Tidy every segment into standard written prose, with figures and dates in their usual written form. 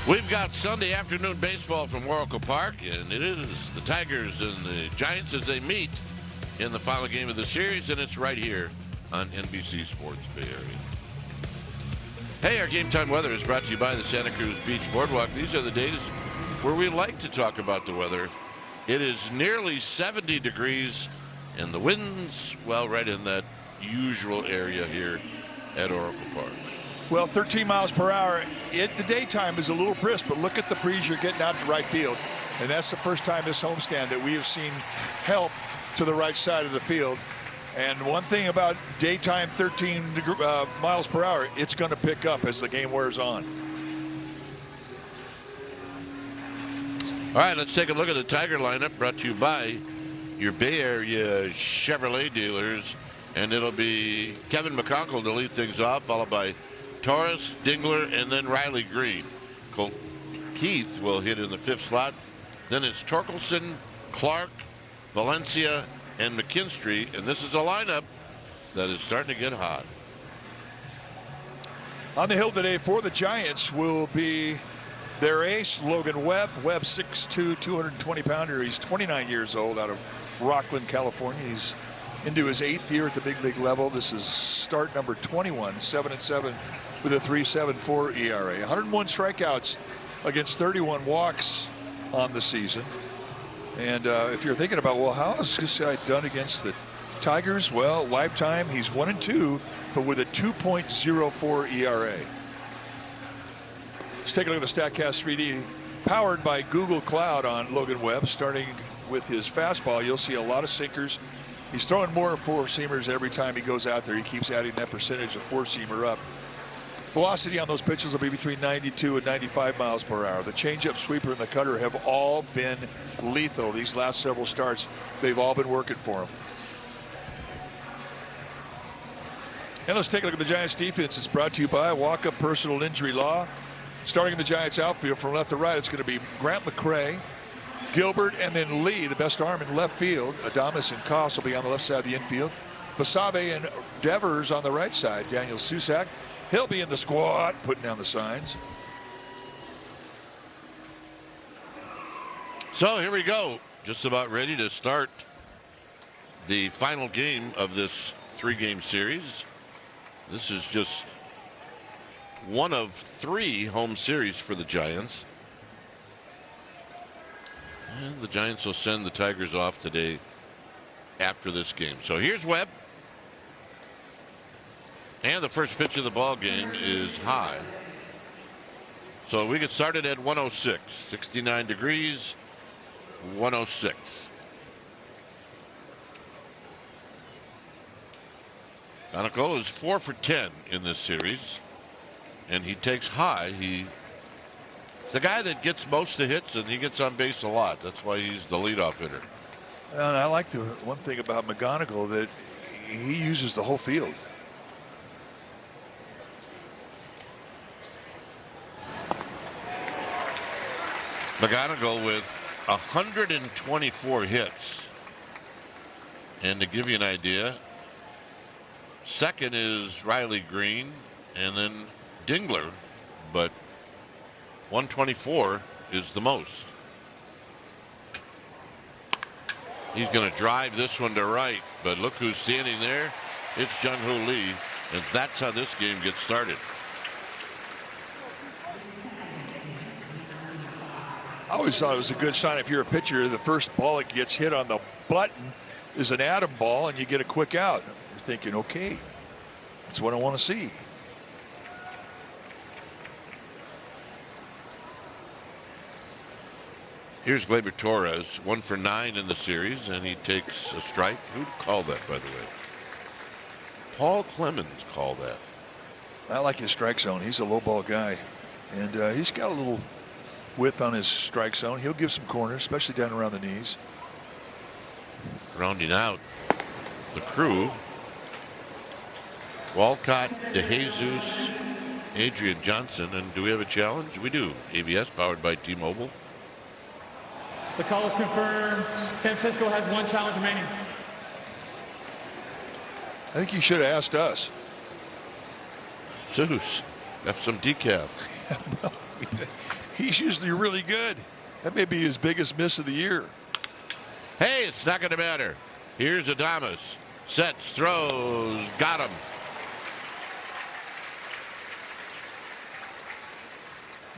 We've got Sunday afternoon baseball from Oracle Park, and it is the Tigers and the Giants as they meet in the final game of the series, and it's right here on NBC Sports Bay Area. Hey, our Game Time weather is brought to you by the Santa Cruz Beach Boardwalk. These are the days where we like to talk about the weather. It is nearly 70 degrees, and the winds, well, right in that usual area here at Oracle Park. Well, 13 miles per hour. The daytime is a little brisk, but look at the breeze you're getting out to right field. And that's the first time this homestand that we have seen help to the right side of the field. And one thing about daytime 13 miles per hour, it's going to pick up as the game wears on. All right, let's take a look at the Tiger lineup brought to you by your Bay Area Chevrolet dealers. And it'll be Kevin McConkle to lead things off, followed by Torres, Dingler, and then Riley Green. Keith will hit in the fifth slot. Then it's Torkelson, Clark, Valencia, and McKinstry. And this is a lineup that is starting to get hot. On the hill today for the Giants will be their ace, Logan Webb. Webb, 6'2", 220-pounder. He's 29 years old, out of Rockland, California. He's into his 8th year at the big league level. This is start number 21, 7-7 with a 3.74 ERA. 101 strikeouts against 31 walks on the season. And if you're thinking about, well, how has this guy done against the Tigers? Well, lifetime, he's 1-2, but with a 2.04 ERA. Let's take a look at the StatCast 3D, powered by Google Cloud on Logan Webb. Starting with his fastball, you'll see a lot of sinkers. He's throwing more four-seamers every time he goes out there. He keeps adding that percentage of four-seamer up. Velocity on those pitches will be between 92 and 95 miles per hour. The changeup, sweeper, and the cutter have all been lethal these last several starts. They've all been working for him. And let's take a look at the Giants defense. It's brought to you by Walk-Up Personal Injury Law. Starting in the Giants outfield from left to right, it's going to be Grant McCray, Gilbert, and then Lee, the best arm in left field. Adames and Koss will be on the left side of the infield. Basabe and Devers on the right side. Daniel Susak, he'll be in the squad, putting down the signs. So here we go. Just about ready to start the final game of this 3-game series. This is just one of 3 home series for the Giants. And the Giants will send the Tigers off today after this game. So here's Webb. And the first pitch of the ball game is high. So we get started at 106. 69 degrees, 106. Conoco is 4 for 10 in this series. And he takes high. He's the guy that gets most of the hits, and he gets on base a lot. That's why he's the leadoff hitter. And I like the one thing about McGonigal, that he uses the whole field. McGonigal with 124 hits. And to give you an idea, second is Riley Green, and then Dingler, but 124 is the most. He's going to drive this one to right, but look who's standing there. It's Jung-Hoo Lee, and that's how this game gets started. I always thought it was a good sign if you're a pitcher, the first ball that gets hit on the button is an atom ball and you get a quick out. You're thinking, okay, that's what I want to see. Here's Gleyber Torres, 1 for 9 in the series, and he takes a strike. Who called that, by the way? Paul Clemens called that. I like his strike zone. He's a low ball guy, and he's got a little width on his strike zone. He'll give some corners, especially down around the knees. Rounding out the crew, Walcott, DeJesus, Adrian Johnson, and do we have a challenge? We do. ABS powered by T-Mobile. The call is confirmed. San Francisco has 1 challenge remaining. I think you should have asked us. Zeus, have some decaf. Well, he's usually really good. That may be his biggest miss of the year. Hey, it's not going to matter. Here's Adames. Sets, throws, got him.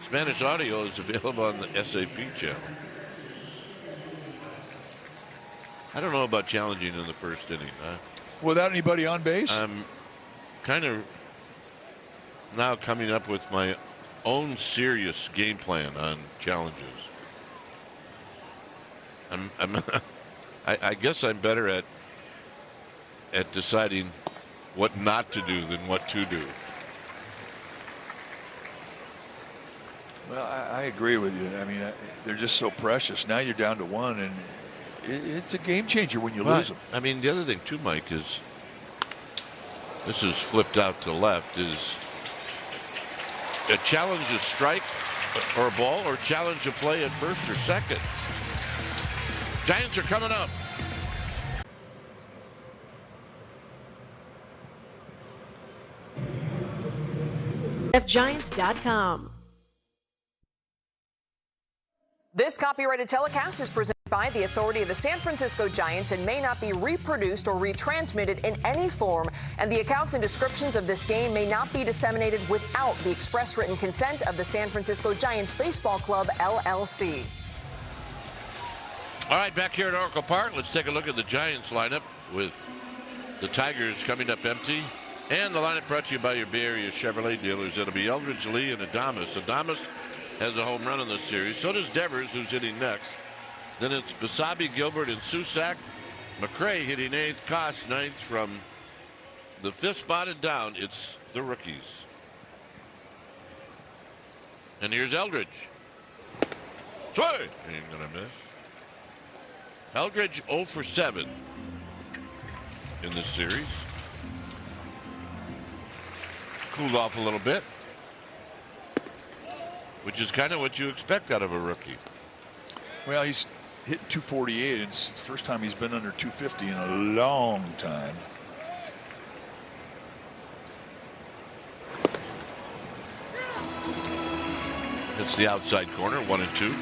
Spanish audio is available on the SAP channel. I don't know about challenging in the first inning. Without anybody on base? I'm kind of now coming up with my own serious game plan on challenges. I guess I'm better at deciding what not to do than what to do. Well, I agree with you. I mean, they're just so precious. Now you're down to one, and it's a game changer when you lose them. I mean, the other thing too, Mike, is this is flipped out to left. Is a challenge a strike or a ball, or challenge a play at first or second? Giants are coming up. FGiants.com. This copyrighted telecast is presented by the authority of the San Francisco Giants and may not be reproduced or retransmitted in any form, and the accounts and descriptions of this game may not be disseminated without the express written consent of the San Francisco Giants Baseball Club, LLC. All right, back here at Oracle Park, let's take a look at the Giants lineup with the Tigers coming up empty. And the lineup brought to you by your Bay Area Chevrolet dealers. It'll be Eldridge, Lee, and Adames. Adames has a home run in this series. So does Devers, who's hitting next. Then it's Basabe, Gilbert, and Susac. McRae hitting eighth. Koss ninth. From the fifth spot and down, it's the rookies. And here's Eldridge. Swing! Ain't gonna miss. Eldridge 0 for 7 in this series. Cooled off a little bit, which is kind of what you expect out of a rookie. Well, he's hitting 248, and it's the first time he's been under 250 in a long time. It's the outside corner, 1-2.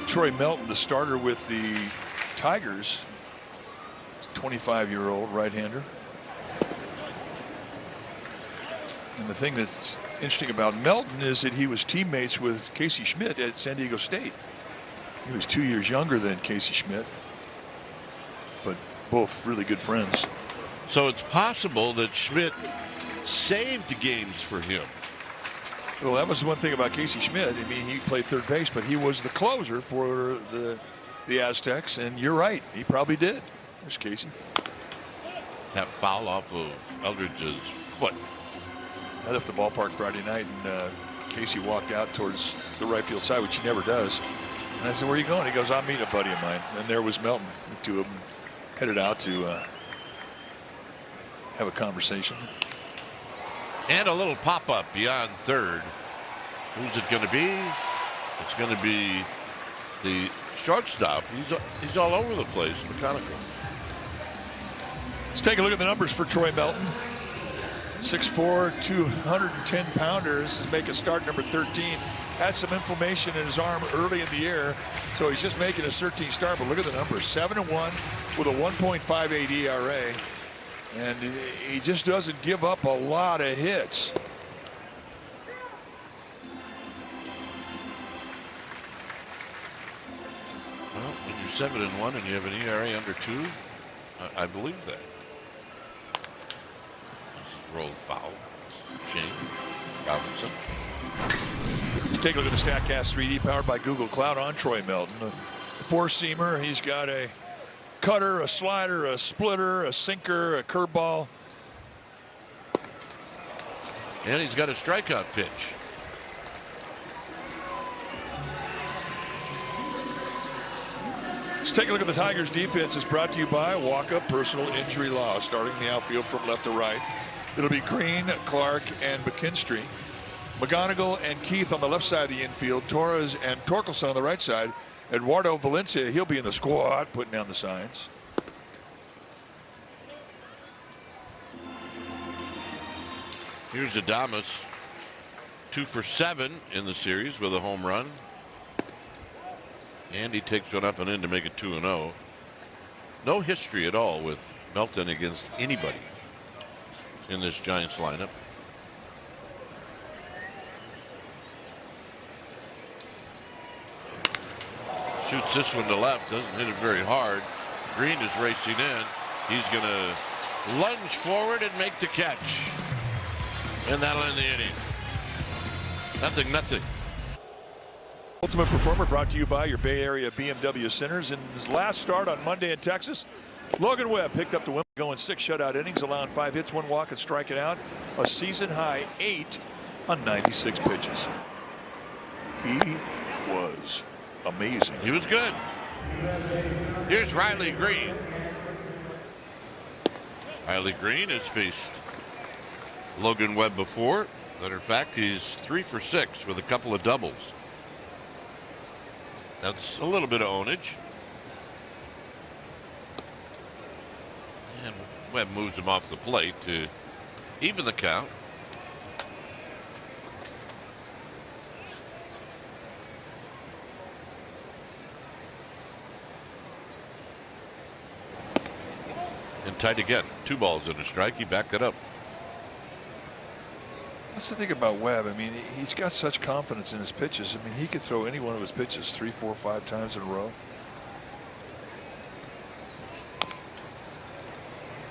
Troy Melton, the starter with the Tigers, 25-year-old right-hander. And the thing that's interesting about Melton is that he was teammates with Casey Schmidt at San Diego State. He was 2 years younger than Casey Schmidt, but both really good friends. So it's possible that Schmidt saved games for him. Well, that was the one thing about Casey Schmidt. I mean, he played third base, but he was the closer for the Aztecs, and you're right, he probably did. There's Casey. That foul off of Eldridge's foot. I left the ballpark Friday night, and Casey walked out towards the right field side, which he never does. And I said, "Where are you going?" He goes, "I'm meeting a buddy of mine." And there was Melton. The two of them headed out to have a conversation. And a little pop-up beyond third. Who's it going to be? It's going to be the shortstop. He's all over the place, McConaughey. Let's take a look at the numbers for Troy Melton. 6'4", 210-pounder. This is making start number 13. Had some inflammation in his arm early in the year, so he's just making his 13th start. But look at the numbers: 7-1 with a 1.58 ERA, and he just doesn't give up a lot of hits. Well, when you're 7-1 and you have an ERA under 2, I believe that. Rolled foul. Shane Robinson. Take a look at the StatCast 3D powered by Google Cloud on Troy Melton. A four-seamer. He's got a cutter, a slider, a splitter, a sinker, a curveball. And he's got a strikeout pitch. Let's take a look at the Tigers' defense. Is brought to you by Walk-Up Personal Injury Law. Starting the outfield from left to right, it'll be Green, Clark, and McKinstry. McGonigal and Keith on the left side of the infield. Torres and Torkelson on the right side. Eduardo Valencia, he'll be in the squad, putting down the signs. Here's Adames. 2 for 7 in the series with a home run. And he takes one up and in to make it 2-0. No history at all with Melton against anybody in this Giants lineup. Shoots this one to left, doesn't hit it very hard. Green is racing in. He's going to lunge forward and make the catch. And that'll end the inning. 0-0. Ultimate Performer brought to you by your Bay Area BMW Centers. In his last start on Monday in Texas, Logan Webb picked up the win, going 6 shutout innings, allowing 5 hits, 1 walk, and striking out a season-high 8 on 96 pitches. He was amazing. He was good. Here's Riley Green. Riley Green has faced Logan Webb before. Matter of fact, he's 3 for 6 with a couple of doubles. That's a little bit of ownage. And Webb moves him off the plate to even the count. And tight again. 2 balls and a strike. He backed it up. That's the thing about Webb. I mean, he's got such confidence in his pitches. I mean, he could throw any one of his pitches 3, 4, 5 times in a row.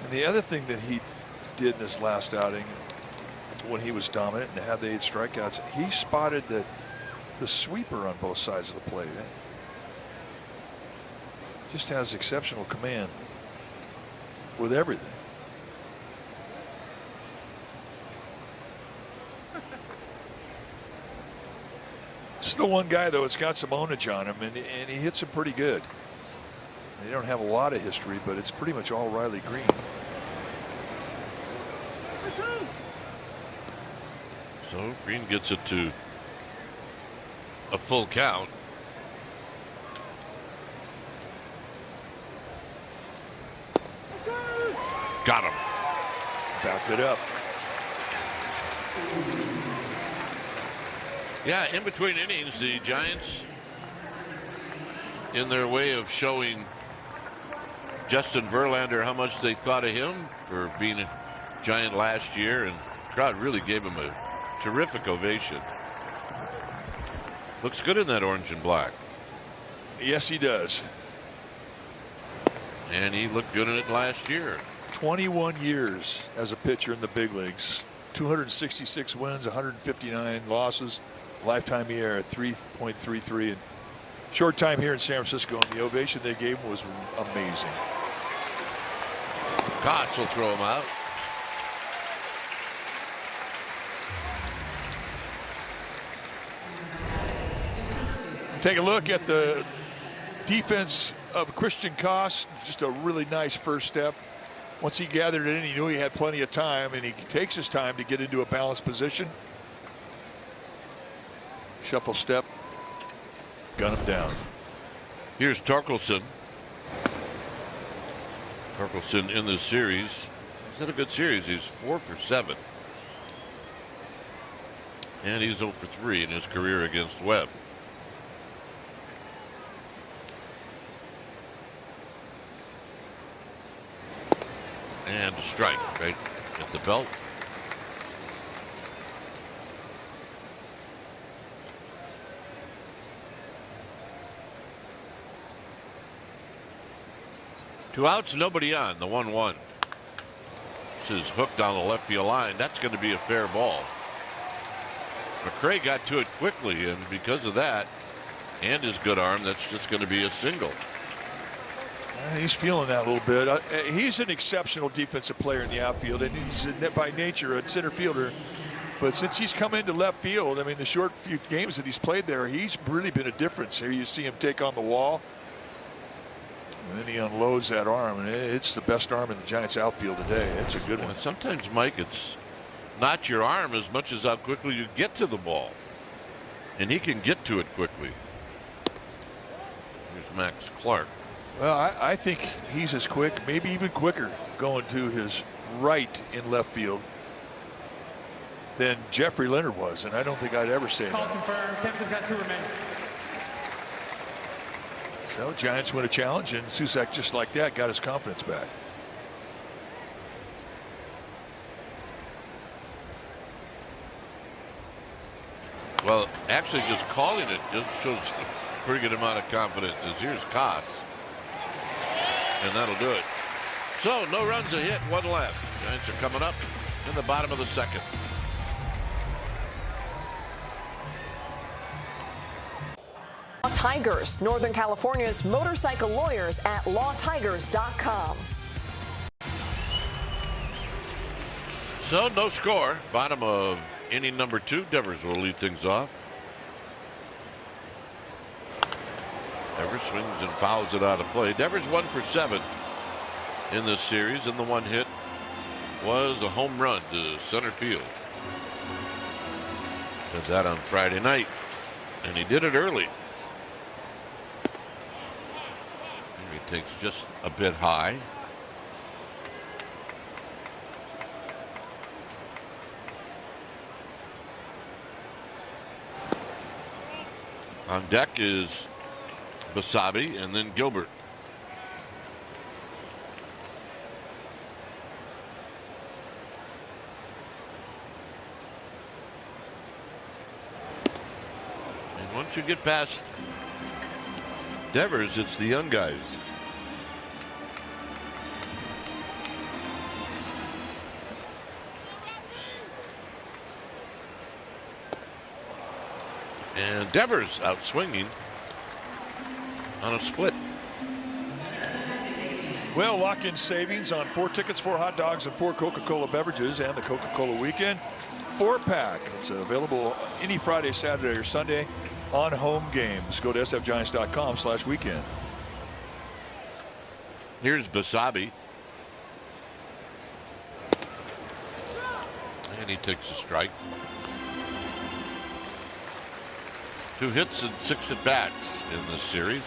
And the other thing that he did in his last outing, when he was dominant and had the 8 strikeouts, he spotted the sweeper on both sides of the plate. Just has exceptional command with everything. This is the one guy, though, it's got some ownage on him, and he hits him pretty good. They don't have a lot of history, but it's pretty much all Riley Green. So Green gets it to a full count. Got him. Backed it up. Yeah, in between innings, the Giants, in their way of showing Justin Verlander how much they thought of him for being a Giant last year, and the crowd really gave him a terrific ovation. Looks good in that orange and black. Yes, he does. And he looked good in it last year. 21 years as a pitcher in the big leagues. 266 wins, 159 losses. Lifetime ERA 3.33, and short time here in San Francisco, and the ovation they gave him was amazing. Koss will throw him out. Take a look at the defense of Christian Koss. Just a really nice first step. Once he gathered it in, he knew he had plenty of time, and he takes his time to get into a balanced position. Shuffle step, gun him down. Here's Torkelson. Torkelson in this series. He's had a good series. He's 4 for 7. And he's 0 for 3 in his career against Webb. And a strike right at the belt. Two outs, nobody on. The 1-1. This is hooked on the left field line. That's going to be a fair ball. McRae got to it quickly, and because of that and his good arm, that's just going to be a single. He's feeling that a little bit. He's an exceptional defensive player in the outfield, and he's by nature a center fielder. But since he's come into left field, I mean, the short few games that he's played there, he's really been a difference. Here you see him take on the wall, and then he unloads that arm, and it's the best arm in the Giants outfield today. It's a good one. Sometimes, Mike, it's not your arm as much as how quickly you get to the ball. And he can get to it quickly. Here's Max Clark. Well, I think he's as quick, maybe even quicker, going to his right in left field than Jeffrey Leonard was, and I don't think I'd ever say Call that. confirmed. Simpson's got 2 remaining. So Giants win a challenge, and Susak just like that got his confidence back. Well, actually just calling it just shows a pretty good amount of confidence. As here's Koss. And that'll do it. So no runs, a hit, 1 left. Giants are coming up in the bottom of the second. Tigers, Northern California's motorcycle lawyers at lawtigers.com. So no score. Bottom of inning number 2. Devers will lead things off. Devers swings and fouls it out of play. Devers 1 for 7 in this series, and the one hit was a home run to center field. Did that on Friday night, and he did it early. Here he takes just a bit high. On deck is Basabe and then Gilbert. And once you get past Devers, it's the young guys. And Devers out swinging on a split. Well, lock-in savings on 4 tickets, 4 hot dogs, and 4 Coca-Cola beverages, and the Coca-Cola Weekend 4-pack. It's available any Friday, Saturday, or Sunday on home games. Go to sfgiants.com/weekend. Here's Basabe. And he takes a strike. 2 hits and 6 at-bats in this series.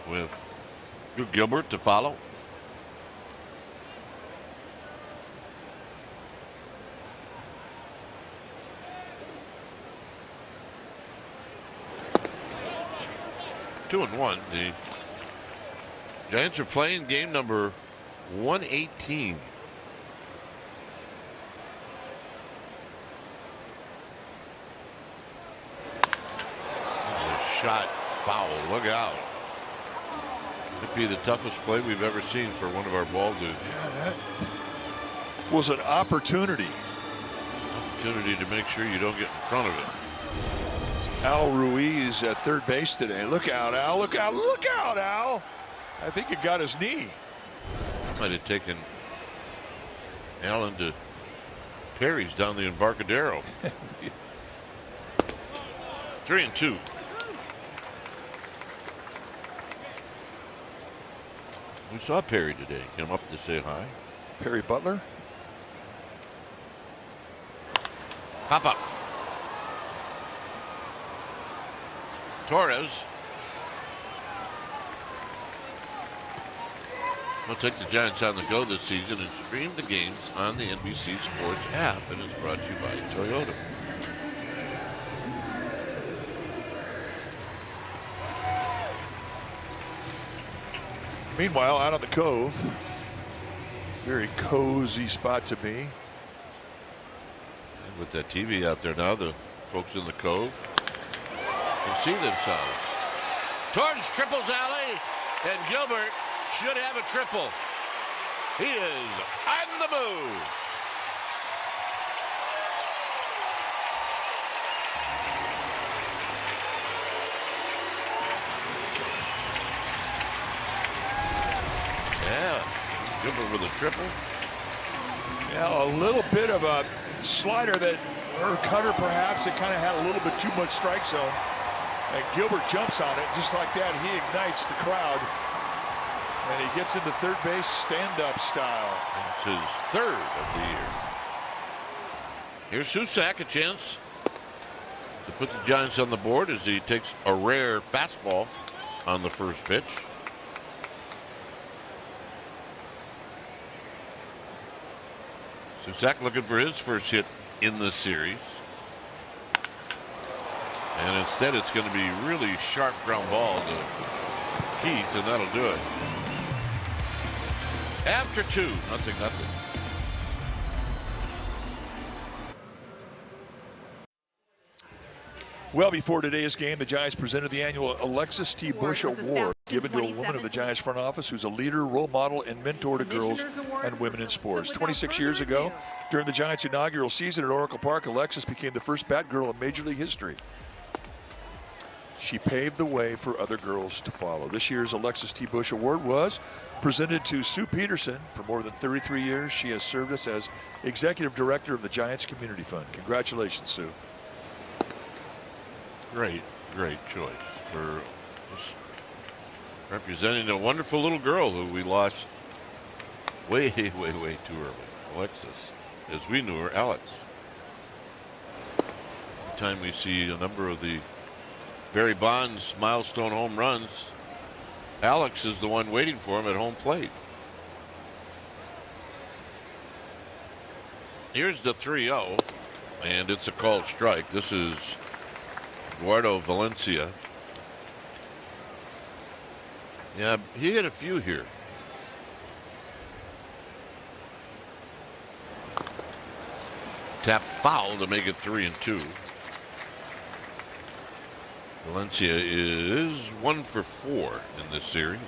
With Gilbert to follow. Two and one. The Giants are playing game number 118. Shot foul. Look out. Could be the toughest play we've ever seen for one of our ball dudes. Yeah, that was an opportunity. Opportunity to make sure you don't get in front of it. It's Al Ruiz at third base today. Look out, Al. Look out. Look out, Al. I think it got his knee. Might have taken Allen to Perry's down the Embarcadero. 3-2. We saw Perry today. Come up to say hi. Perry Butler. Pop up. Torres. We'll take the Giants on the go this season and stream the games on the NBC Sports app, and it's brought to you by Toyota. Meanwhile, out on the Cove, very cozy spot to be. And with that TV out there now, the folks in the Cove can see themselves. Towards triples alley, and Gilbert should have a triple. He is on the move. Yeah, Gilbert with a triple. Yeah, a little bit of a slider that, or cutter perhaps, that kind of had a little bit too much strike zone. And Gilbert jumps on it just like that. He ignites the crowd. And he gets into third base stand-up style. It's his 3rd of the year. Here's Susak, a chance to put the Giants on the board as he takes a rare fastball on the first pitch. Zach looking for his first hit in the series. And instead it's going to be really sharp ground ball to Keith, and that'll do it. After 2, nothing. Well, before today's game, the Giants presented the annual Alexis T. Bush Award, given to a woman of the Giants front office who's a leader, role model, and mentor to girls and women in sports. 26 years ago, during the Giants' inaugural season at Oracle Park, Alexis became the first Batgirl in Major League history. She paved the way for other girls to follow. This year's Alexis T. Bush Award was presented to Sue Peterson. For more than 33 years, she has served us as Executive Director of the Giants Community Fund. Congratulations, Sue. Great choice for representing a wonderful little girl who we lost way too early. Alexis, as we knew her, Alex. Every time we see a number of the Barry Bonds milestone home runs, Alex is the one waiting for him at home plate. Here's the 3-0, and it's a called strike. This is Eduardo Valencia. Yeah, he hit a few here. Tap foul to make it 3-2. Valencia is 1 for 4 in this series.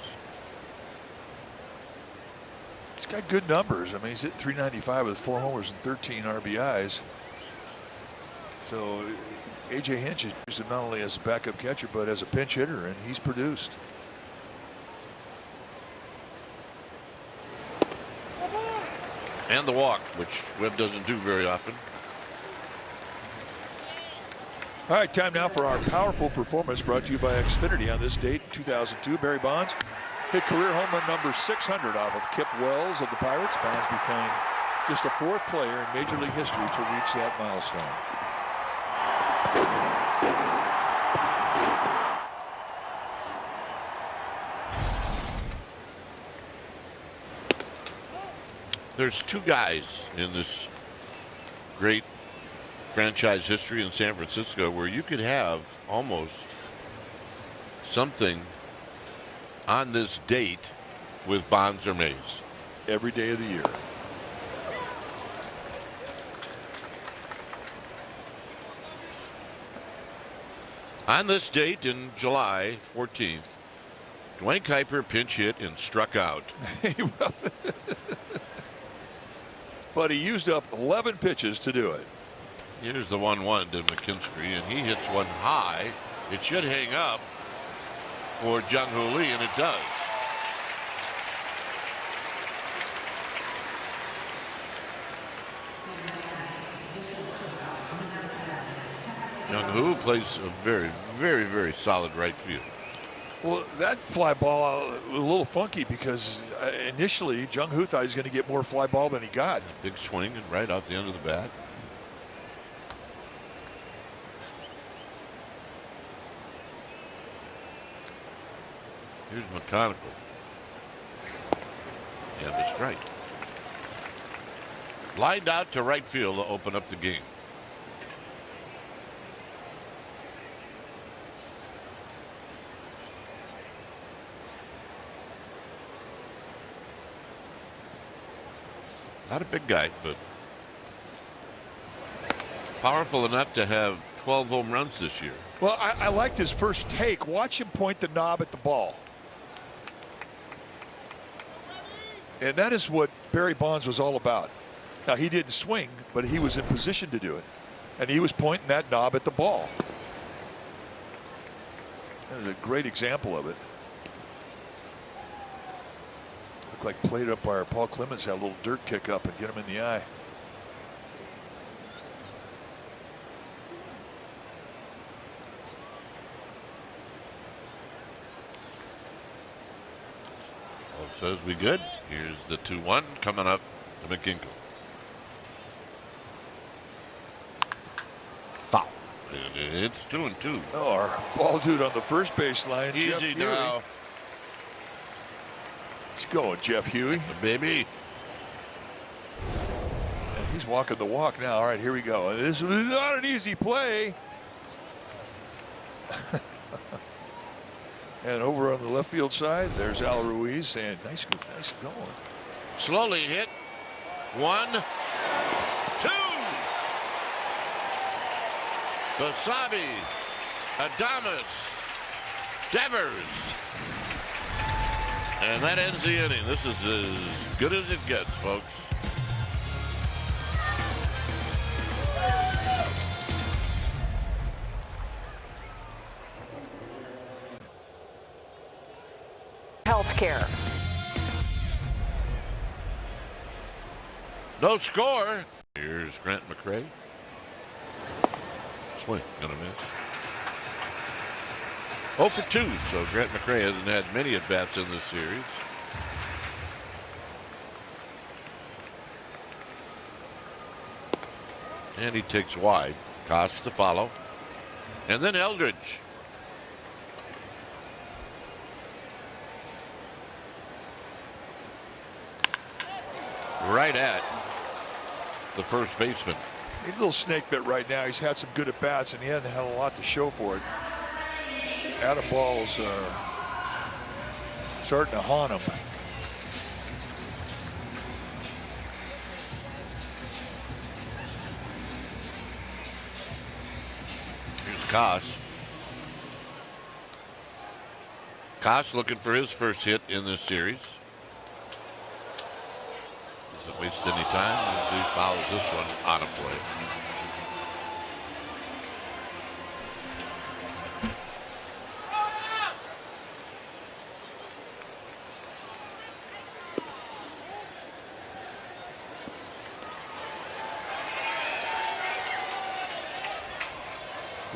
He's got good numbers. I mean, he's hit .395 with 4 homers and 13 RBIs. So A.J. Hinch has used him not only as a backup catcher, but as a pinch hitter, and he's produced. And the walk, which Webb doesn't do very often. All right, time now for our powerful performance brought to you by Xfinity. On this date, 2002, Barry Bonds hit career home run number 600 off of Kip Wells of the Pirates. Bonds became just the 4th player in Major League history to reach that milestone. There's 2 guys in this great franchise history in San Francisco where you could have almost something on this date with Bonds or Mays. Every day of the year. On this date in July 14th, Dwayne Kuiper pinch hit and struck out. But he used up 11 pitches to do it. Here's the 1-1 to McKinstry, and he hits one high. It should hang up for Jung-Hoo Lee, and it does. Jung-Hoo plays a very solid right field. Well, that fly ball was a little funky because initially Jung-Hoo thought he was going to get more fly ball than he got. Big swing and right out the end of the bat. Here's McConnell. And the strike. Lined out to right field to open up the game. Not a big guy, but powerful enough to have 12 home runs this year. Well, I liked his first take. Watch him point the knob at the ball. And that is what Barry Bonds was all about. Now, he didn't swing, but he was in position to do it. And he was pointing that knob at the ball. That was a great example of it. Looked like plate umpire Paul Clemens had a little dirt kick up and get him in the eye. Says we good. Here's the 2-1 coming up to McKinkle. Foul. It's 2-2. Oh, our ball dude on the first baseline. Easy now. Let's go, Jeff Huey. The baby. And He's walking the walk now. All right, here we go. This is not an easy play. And over on the left field side, there's Al Ruiz saying, nice going. Slowly hit. 1, 2. Basabe, Adames, Devers. And that ends the inning. This is as good as it gets, folks. Healthcare. No score. Here's Grant McRae. Swing, gonna miss. 0 for 2, so Grant McRae hasn't had many at-bats in this series. And he takes wide. Costs to follow. And then Eldridge. Right at the first baseman. He's a little snake bit right now. He's had some good at-bats, and he hasn't had a lot to show for it. Out of balls starting to haunt him. Here's Koss. Koss looking for his first hit in this series. Doesn't waste any time as he fouls this one out of play.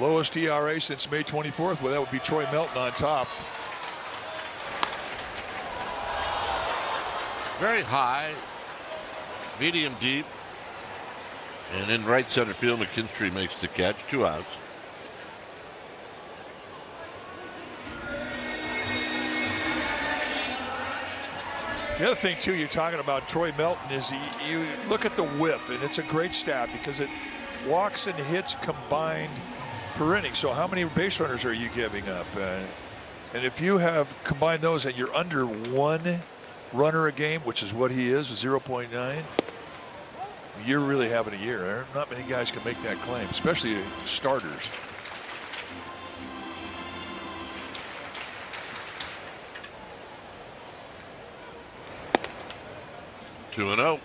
Lowest ERA since May 24th. Well, that would be Troy Melton on top. Very high, medium deep, and in right center field, McKinstry makes the catch. 2 outs. The other thing, too, you're talking about Troy Melton is you look at the whip, and it's a great stat because it walks and hits combined per inning. So how many base runners are you giving up? And if you have combined those and you're under 1 runner a game, which is what he is, 0.9, you're really having a year. Not many guys can make that claim, especially starters. Two and 0.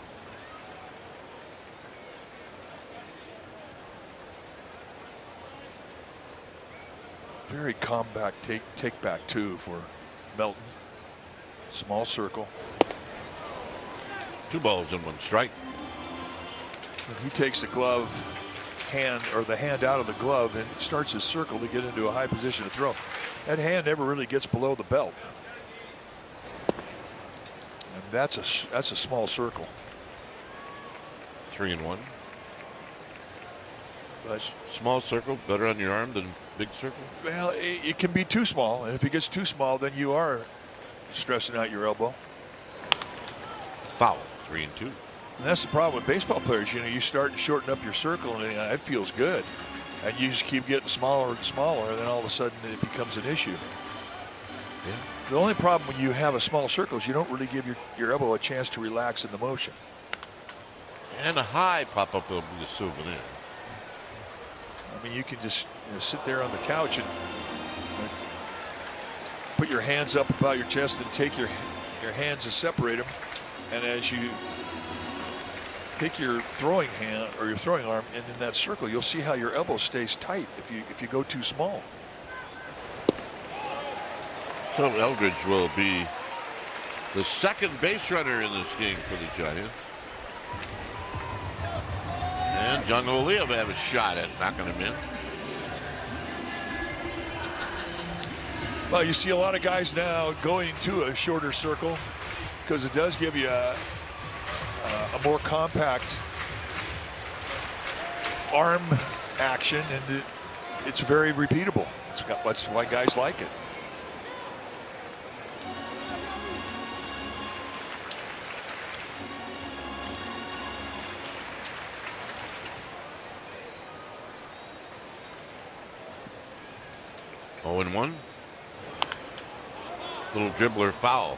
Very compact take back too for Melton. Small circle. 2 balls and 1 strike. When he takes the glove hand or the hand out of the glove and starts his circle to get into a high position to throw. That hand never really gets below the belt. And that's a small circle. 3 and 1. But small circle better on your arm than big circle? Well, it can be too small, and if it gets too small, then you are stressing out your elbow. Foul. 3 and 2. And that's the problem with baseball players. You know, you start to shorten up your circle, and it feels good, and you just keep getting smaller and smaller, and then all of a sudden it becomes an issue. Yeah. The only problem when you have a small circle is you don't really give your elbow a chance to relax in the motion. And a high pop-up will be a souvenir. I mean, you can just sit there on the couch and put your hands up about your chest and take your hands and separate them. And as you take your throwing hand or your throwing arm and in that circle, you'll see how your elbow stays tight if you go too small. So Eldridge will be the second base runner in this game for the Giants. And Jung Ho Lee will have a shot at knocking him in. Well, you see a lot of guys now going to a shorter circle because it does give you a more compact arm action, and it's very repeatable. That's why guys like it. 0-1. Little dribbler foul.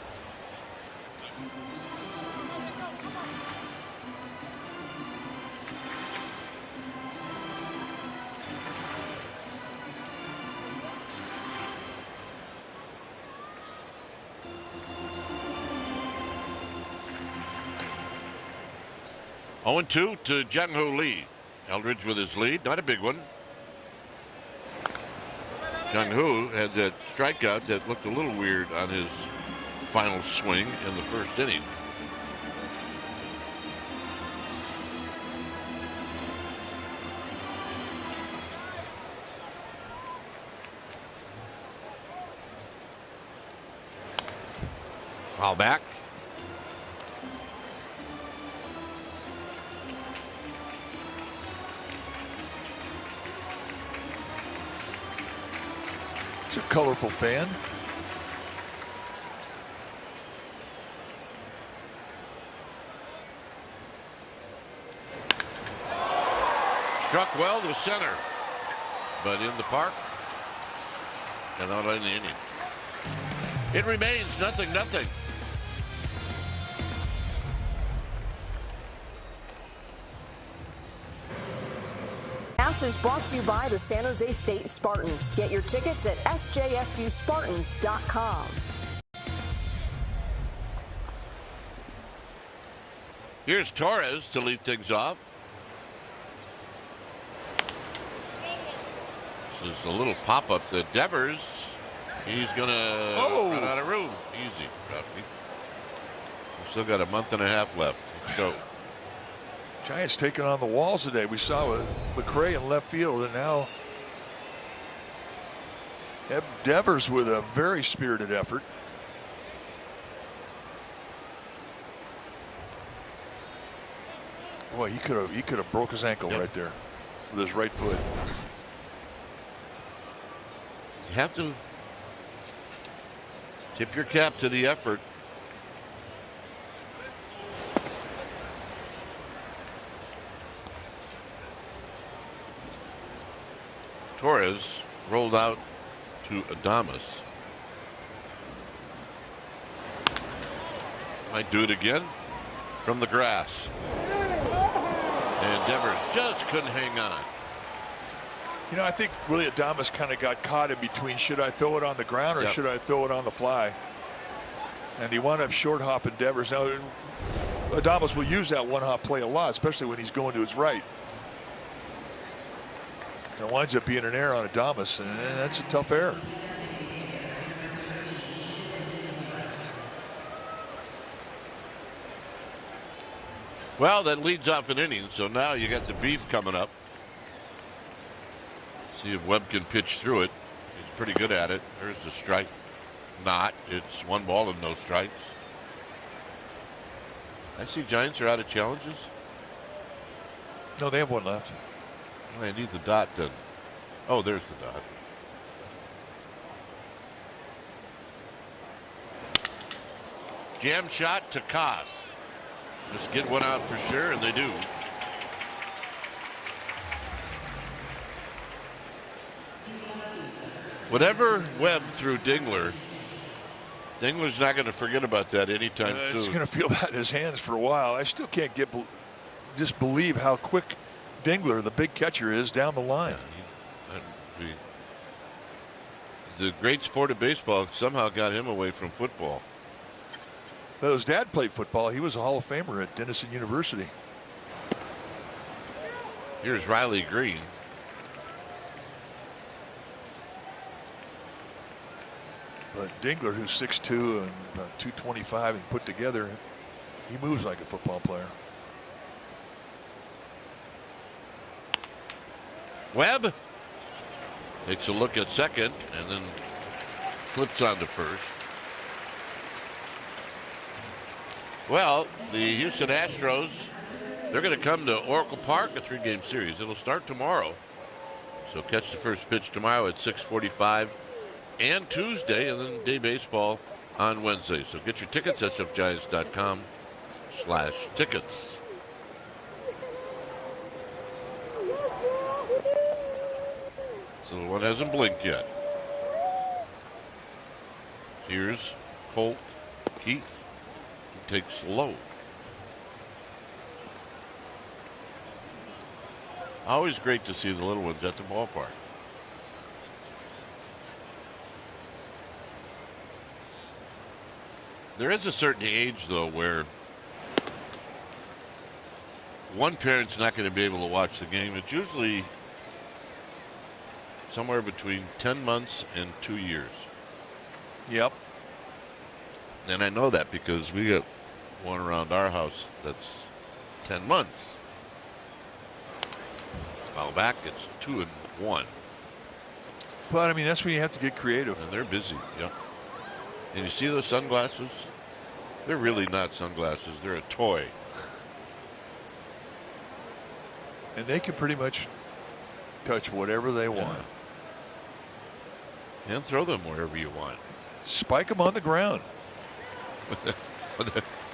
Oh, 2 to Jung-Hoo Lee. Eldridge with his lead, not a big one. Jung-Hoo had that strikeout that looked a little weird on his final swing in the first inning. Foul back. It's a colorful fan. Struck well to center, but in the park and out in the inning. It remains 0-0. Is brought to you by the San Jose State Spartans. Get your tickets at sjsuspartans.com. Here's Torres to lead things off. This is a little pop-up to Devers. He's going to run out of room. Easy, Ruffy. We've still got a month and a half left. Let's go. Giants taking on the walls today. We saw with McRae in left field, and now Devers with a very spirited effort. Boy, he could have broke his ankle right there with his right foot. You have to tip your cap to the effort. Torres rolled out to Adames. Might do it again from the grass. And Devers just couldn't hang on. You know, I think really Adames kind of got caught in between, should I throw it on the ground or should I throw it on the fly? And he wound up short hopping Devers. Now, Adames will use that one hop play a lot, especially when he's going to his right. It winds up being an error on Adames, and that's a tough error. Well, that leads off an inning, so now you got the beef coming up. See if Webb can pitch through it. He's pretty good at it. There's the strike. Not. It's 1 ball and no strikes. I see Giants are out of challenges. No, they have 1 left. I need the dot then. Oh, there's the dot. Jam shot to Koss. Just get one out for sure, and they do. Whatever Webb threw Dingler's not going to forget about that anytime soon. He's going to feel that in his hands for a while. I still can't just believe how quick Dingler, the big catcher, is down the line. The great sport of baseball somehow got him away from football. Well, his dad played football. He was a Hall of Famer at Denison University. Here's Riley Green. But Dingler, who's 6'2" and 225 and put together, he moves like a football player. Webb takes a look at second and then flips on to first. Well, the Houston Astros, they're going to come to Oracle Park, a 3-game series. It'll start tomorrow. So catch the first pitch tomorrow at 6:45 and Tuesday, and then day baseball on Wednesday. So get your tickets at sfgiants.com/tickets. So the one hasn't blinked yet. Here's Colt Keith. He takes low. Always great to see the little ones at the ballpark. There is a certain age, though, where one parent's not going to be able to watch the game. It's usually somewhere between 10 months and 2 years. Yep. And I know that because we got one around our house that's 10 months. While back, it's 2 and 1. But, I mean, that's when you have to get creative. And they're busy, yep. And you see those sunglasses? They're really not sunglasses. They're a toy. And they can pretty much touch whatever they want. And throw them wherever you want. Spike them on the ground.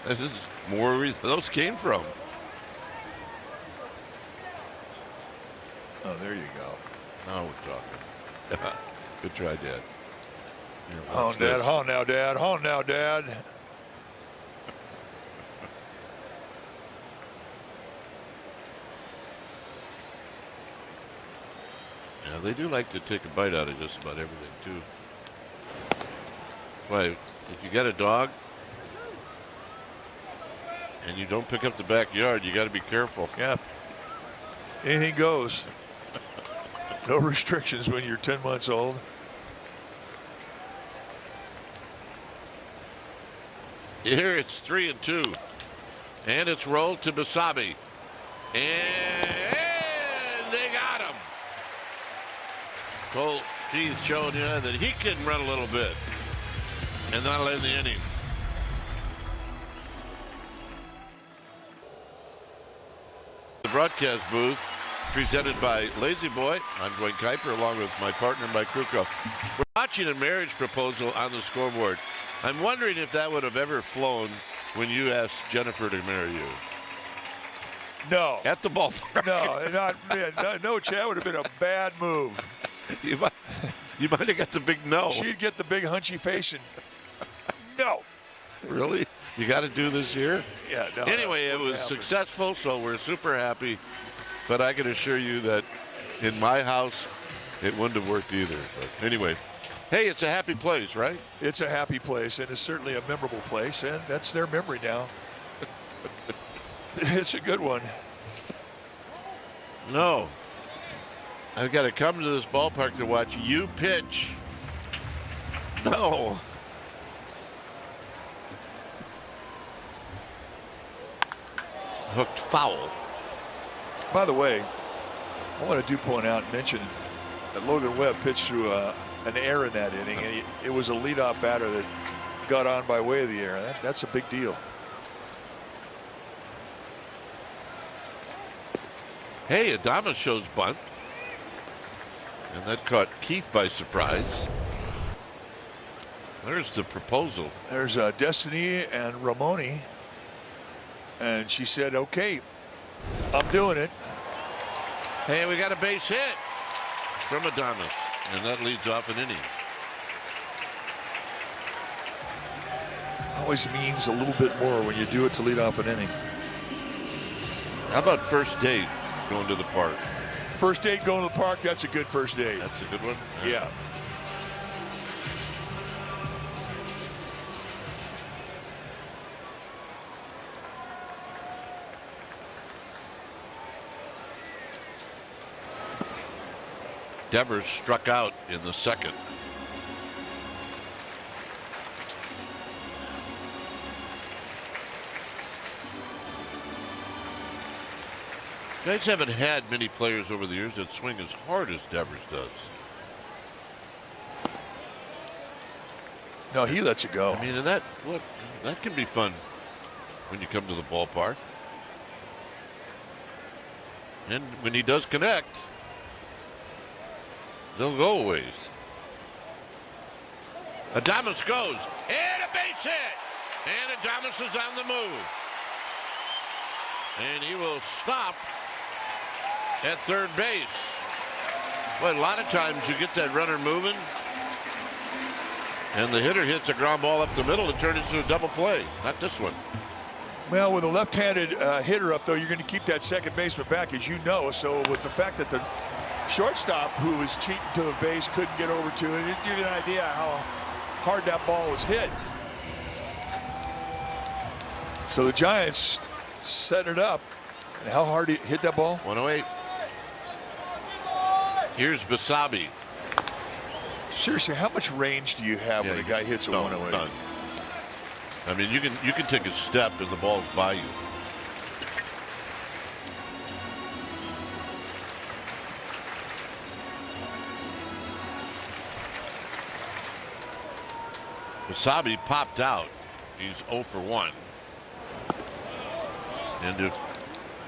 This is more where those came from. Oh, there you go. Now we're talking. Good try, Dad. Here, Oh, Dad. this. Oh, now, Dad. Oh, now, Dad. Yeah, they do like to take a bite out of just about everything, too. Why, if you got a dog and you don't pick up the backyard, you got to be careful. Yeah. Anything goes. No restrictions when you're 10 months old. Here it's 3-2. And it's rolled to Basabe. And they got him. Colt Keith showing you that he can run a little bit. And that'll end the inning. The broadcast booth presented by Lazy Boy. I'm Dwayne Kuiper along with my partner Mike Krukow. We're watching a marriage proposal on the scoreboard. I'm wondering if that would have ever flown when you asked Jennifer to marry you. No. At the ballpark. No, Chad, would have been a bad move. You might have got the big no. She'd get the big hunchy face and no. Really? You got to do this here? Yeah, no. Anyway, it was successful, so we're super happy. But I can assure you that in my house, it wouldn't have worked either. But anyway, hey, it's a happy place, right? It's a happy place, and it's certainly a memorable place, and that's their memory now. It's a good one. No. I've got to come to this ballpark to watch you pitch. No. Hooked foul. By the way, I want to point out and mention that Logan Webb pitched through an error in that inning, and it was a leadoff batter that got on by way of the error. That's a big deal. Hey, Adames shows bunt. And that caught Keith by surprise. There's the proposal. There's Destiny and Ramoni. And she said, okay, I'm doing it. Hey, we got a base hit from Adames. And that leads off an inning. Always means a little bit more when you do it to lead off an inning. How about first date going to the park? First date going to the park, that's a good first date. That's a good one? Yeah. Devers struck out in the second. Guys haven't had many players over the years that swing as hard as Devers does. No, he lets it go. I mean, and that can be fun when you come to the ballpark. And when he does connect, they'll go a ways. Adames goes, and a base hit. And Adames is on the move. And he will stop at third base. Well, a lot of times you get that runner moving, And the hitter hits a ground ball up the middle and turns into a double play. Not this one. Well, with a left-handed hitter up, though, you're going to keep that second baseman back, as you know. So with the fact that the shortstop, who was cheating to the base, couldn't get over to it, it gives you an idea how hard that ball was hit. So the Giants set it up. And how hard he hit that ball? 108. Here's Basabe. Seriously, how much range do you have when a guy hits a 108? None. I mean, you can take a step and the ball's by you. Basabe popped out. He's 0 for 1. And if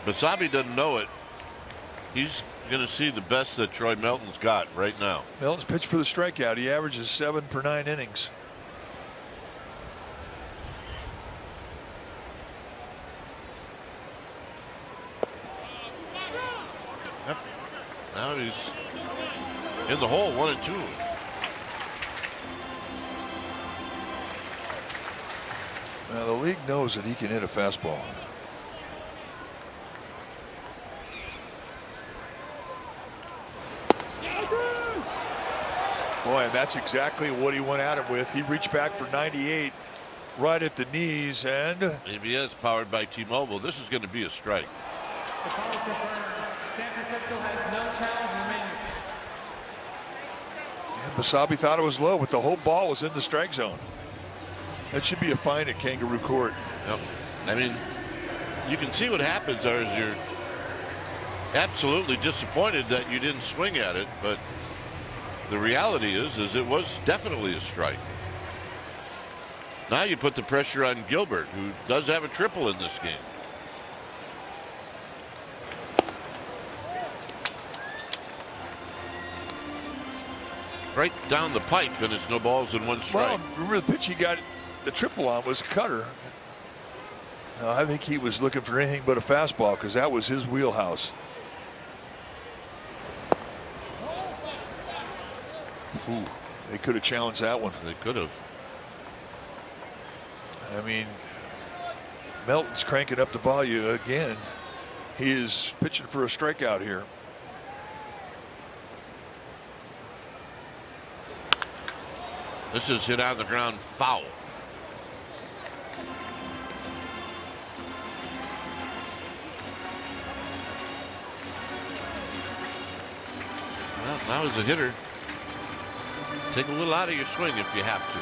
Basabe doesn't know it, he's going to see the best that Troy Melton's got right now. Melton's pitched for the strikeout. He averages 7 per 9 innings. Yep. Now he's in the hole, 1-2. Now the league knows that he can hit a fastball. Boy, and that's exactly what he went at it with. He reached back for 98 right at the knees, and ABS powered by T-Mobile. This is going to be a strike. The call is confirmed. San Francisco has no challenge remaining. And Basabe thought it was low, but the whole ball was in the strike zone. That should be a fine at Kangaroo Court. Yep. I mean, you can see what happens there is you're absolutely disappointed that you didn't swing at it, but the reality is it was definitely a strike. Now you put the pressure on Gilbert, who does have a triple in this game. Right down the pipe, and it's no balls and 1 strike. Well, remember the pitch he got the triple on was a cutter. No, I think he was looking for anything but a fastball because that was his wheelhouse. Ooh, they could have challenged that one. They could have. I mean, Melton's cranking up the volume again. He is pitching for a strikeout here. This is hit on the ground foul. Well, now as a hitter, take a little out of your swing if you have to.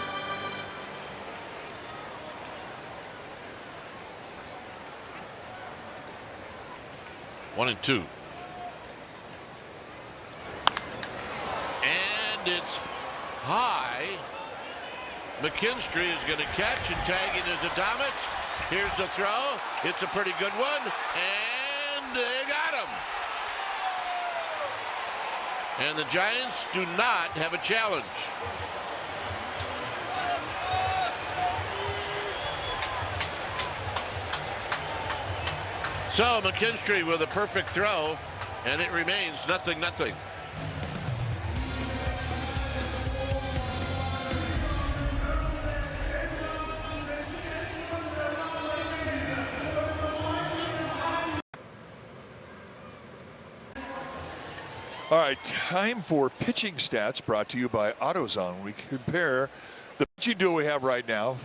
One and two. And it's high. McKinstry is going to catch, and tagging is Adames. Here's the throw. It's a pretty good one, and they got him. And the Giants do not have a challenge. So McKinstry with a perfect throw, and it remains 0-0. All right, time for pitching stats brought to you by AutoZone. We compare the pitching duo we have right now.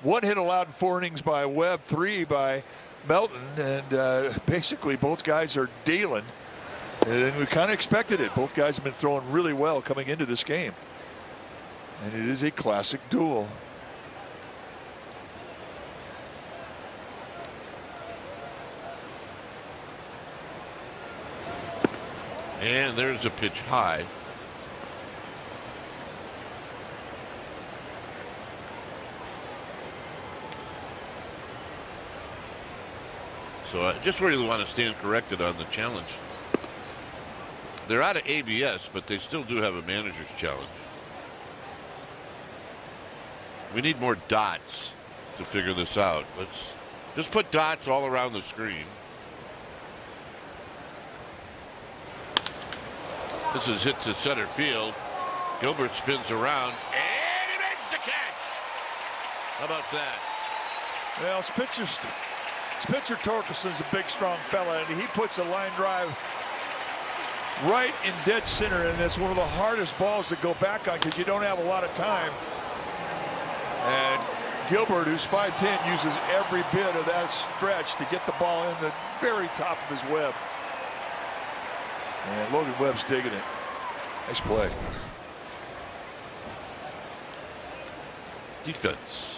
1 hit allowed in 4 innings by Webb, 3 by Melton, and basically both guys are dealing. And we kind of expected it. Both guys have been throwing really well coming into this game. And it is a classic duel. And there's a pitch high. So I just really want to stand corrected on the challenge. They're out of ABS, but they still do have a manager's challenge. We need more dots to figure this out. Let's just put dots all around the screen. This is hit to center field. Gilbert spins around, and he makes the How about that? Well, Spencer Torkelson's a big, strong fella, and he puts a line drive right in dead center, and it's one of the hardest balls to go back on because you don't have a lot of time. And Gilbert, who's 5'10", uses every bit of that stretch to get the ball in the very top of his web. And Logan Webb's digging it. Nice play. Defense.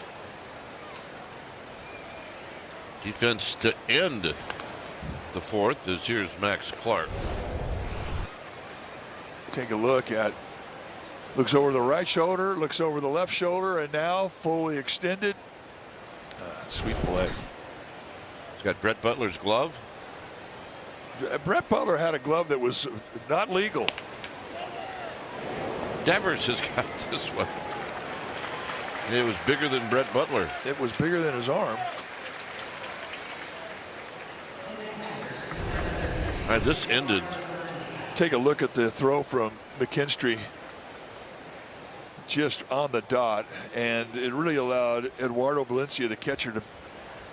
Defense to end the fourth is here's Max Clark. Take a look at, looks over the right shoulder, looks over the left shoulder, and now fully extended. Sweet play. He's got Brett Butler's glove. Brett Butler had a glove that was not legal. Devers has got this one. It was bigger than Brett Butler. It was bigger than his arm. All right, this ended. Take a look at the throw from McKinstry. Just on the dot, and it really allowed Eduardo Valencia, the catcher,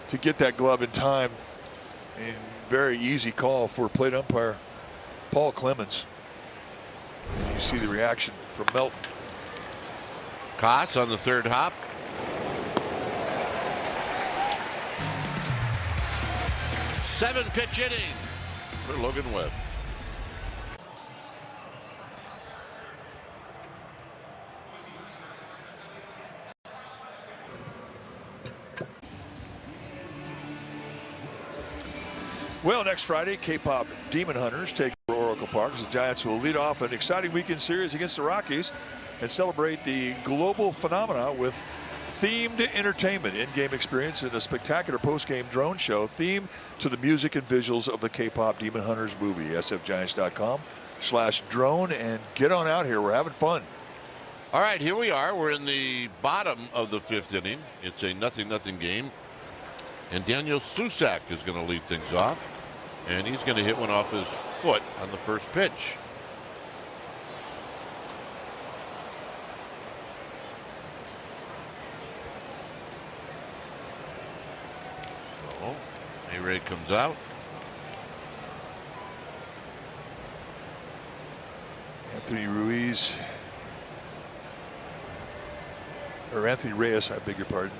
to get that glove in time. And very easy call for plate umpire Paul Clemens. And you see the reaction from Melton. Koss on the third hop. Seven-pitch inning for Logan Webb. Well, next Friday, K-Pop Demon Hunters take over Oracle Park as the Giants will lead off an exciting weekend series against the Rockies and celebrate the global phenomena with themed entertainment, in-game experience, and a spectacular post-game drone show themed to the music and visuals of the K-Pop Demon Hunters movie. sfgiants.com/drone, and get on out here. We're having fun. All right, here we are. We're in the bottom of the fifth inning. It's a 0-0 game. And Daniel Susak is going to lead things off. And he's going to hit one off his foot on the first pitch. So, A-Ray comes out. Anthony Ruiz. Or Anthony Reyes, I beg your pardon.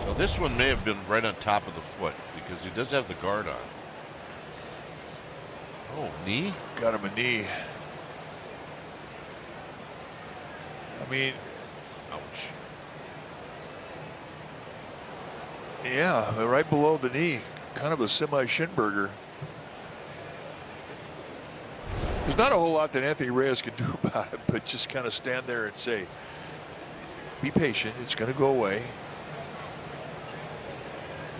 Well, this one may have been right on top of the foot because he does have the guard on. Oh, knee? Got him a knee. I mean, ouch. Yeah, right below the knee. Kind of a semi-shinburger. There's not a whole lot that Anthony Reyes can do about it, but just kind of stand there and say, be patient, it's going to go away.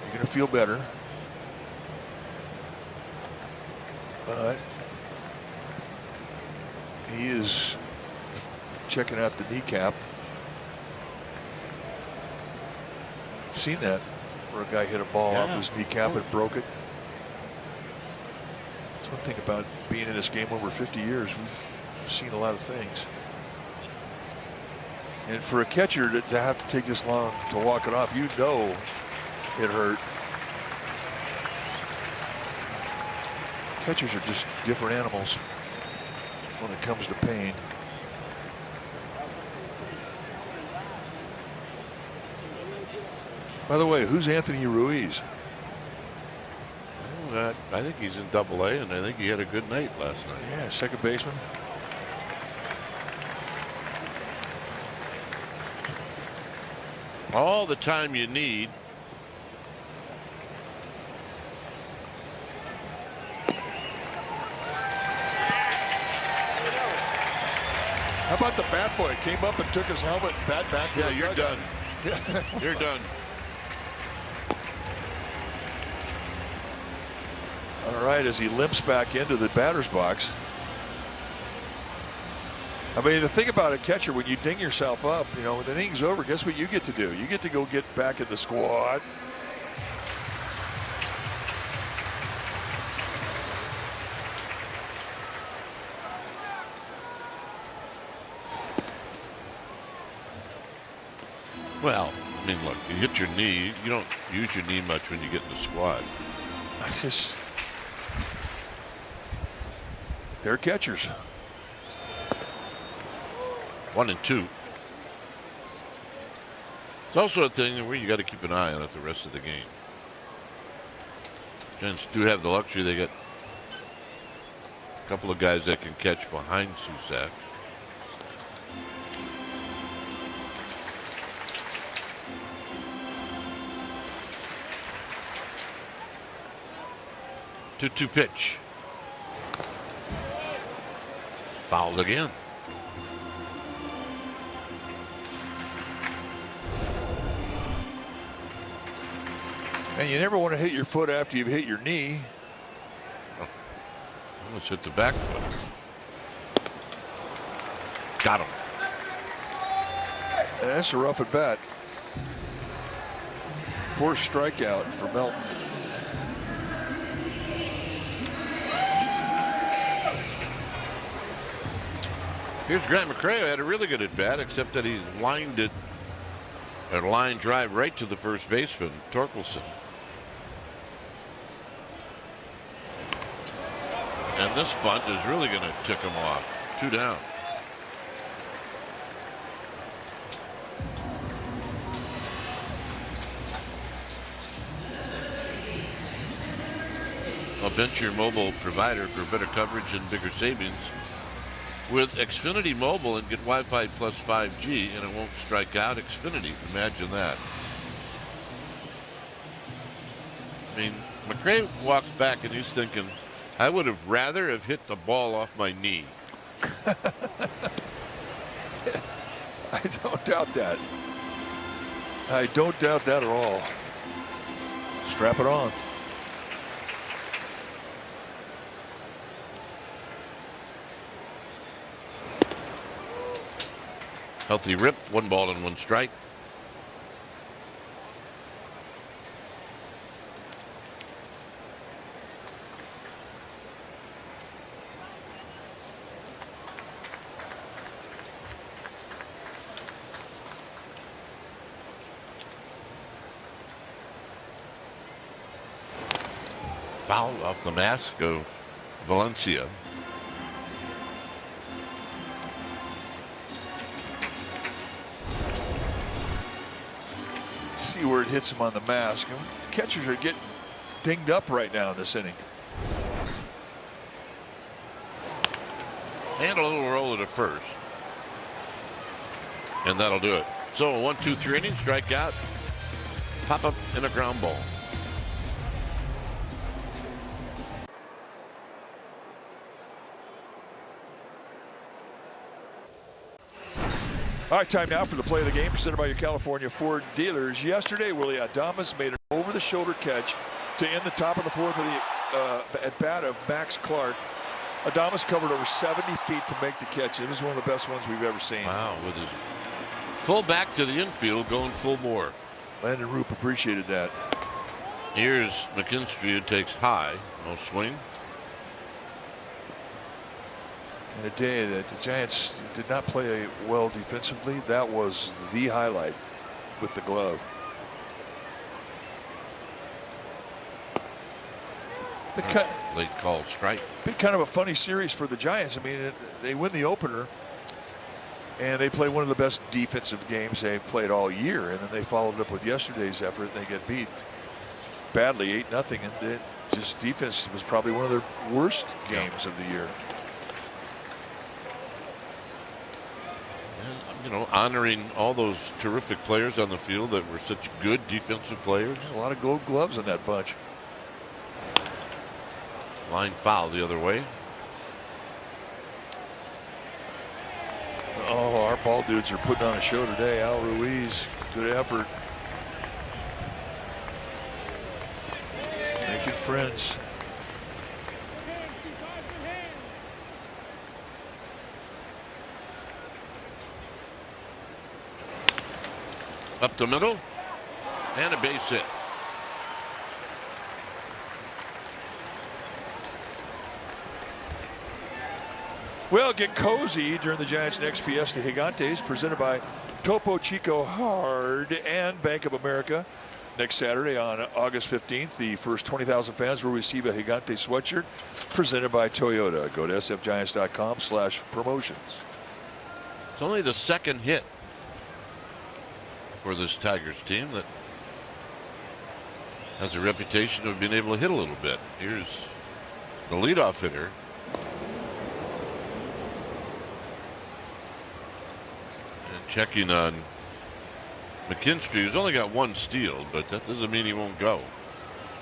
You're going to feel better. But he is checking out the kneecap. Seen that where a guy hit a ball off his kneecap and broke it. That's one thing about being in this game over 50 years. We've seen a lot of things. And for a catcher to have to take this long to walk it off, you know it hurt. Catchers are just different animals when it comes to pain. By the way, who's Anthony Ruiz? Well, I think he's in Double-A, and I think he had a good night last night. Yeah, second baseman. All the time you need. How about the bat boy? Came up and took his helmet and bat back. Yeah, you're done. You're done. All right, as he limps back into the batter's box. I mean, the thing about a catcher, when you ding yourself up, you know, when the inning's over, guess what you get to do? You get to go get back in the squad. Well, I mean, look, you hit your knee. You don't use your knee much when you get in the squad. They're catchers. 1 and 2. It's also a thing where you got to keep an eye on it the rest of the game. Giants do have the luxury. They got a couple of guys that can catch behind Susak. Two pitch. Fouled again. And you never want to hit your foot after you've hit your knee. Oh. Let's hit the back foot. Got him. That's a rough at bat. Forced strikeout for Melton. Here's Grant McCray, who had a really good at bat, except that he lined it, a line drive right to the first baseman, Torkelson. And this bunt is really going to tick him off. 2 down. Well, bench your mobile provider for better coverage and bigger savings with Xfinity Mobile and get Wi-Fi plus 5G, and it won't strike out. Xfinity, imagine that. I mean, McCray walks back and he's thinking, I would have rather have hit the ball off my knee. I don't doubt that. I don't doubt that at all. Strap it on. Healthy rip, 1 ball and 1 strike. Foul off the mask of Valencia. See where it hits him on the mask. Catchers are getting dinged up right now in this inning. And a little roll to first. And that'll do it. So 1, 2, 3 innings, strike out, pop up in a ground ball. All right, time now for the play of the game presented by your California Ford dealers. Yesterday, Willie Adames made an over-the-shoulder catch to end the top of the 4th of the at-bat of Max Clark. Adames covered over 70 feet to make the catch. It was one of the best ones we've ever seen. Wow, with his full back to the infield going full bore. Landon Roop appreciated that. Here's McKinstry, who takes high, no swing. In a day that the Giants did not play well defensively, that was the highlight with the glove. Late call strike. Been kind of a funny series for the Giants. I mean, they win the opener, and they play one of the best defensive games they've played all year, and then they followed it up with yesterday's effort, and they get beat badly, 8-0, and just defense was probably one of their worst games of the year. You know, honoring all those terrific players on the field that were such good defensive players. A lot of gold gloves in that bunch. Line foul the other way. Oh, our ball dudes are putting on a show today. Al Ruiz, good effort. Making friends. Up the middle, and a base hit. Well, get cozy during the Giants' next Fiesta Gigantes, presented by Topo Chico Hard and Bank of America. Next Saturday on August 15th, the first 20,000 fans will receive a Gigante sweatshirt presented by Toyota. Go to sfgiants.com/promotions. It's only the second hit for this Tigers team that has a reputation of being able to hit a little bit. Here's the leadoff hitter. And checking on McKinstry, who's only got one steal, but that doesn't mean he won't go.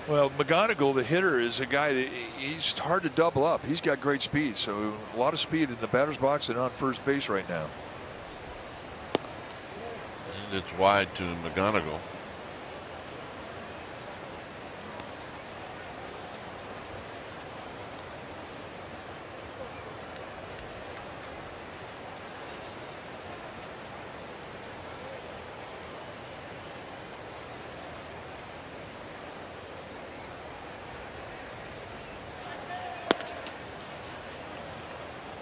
Well, McGonigal, the hitter, is a guy that he's hard to double up. He's got great speed, so a lot of speed in the batter's box and on first base right now. And it's wide to McGonigal.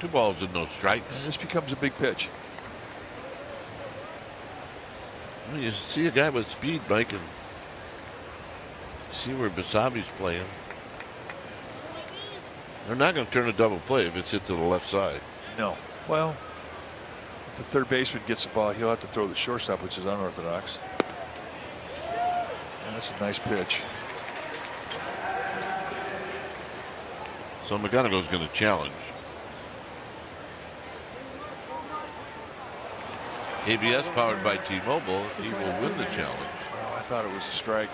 Two balls and no strikes. And this becomes a big pitch. I mean, you see a guy with speed, Mike, and see where Basabi's playing. They're not going to turn a double play if it's hit to the left side. No. Well, if the third baseman gets the ball, he'll have to throw the shortstop, which is unorthodox. And that's a nice pitch. So McGonigal's going to challenge. ABS powered by T-Mobile. He will win the challenge. Well, I thought it was a strike,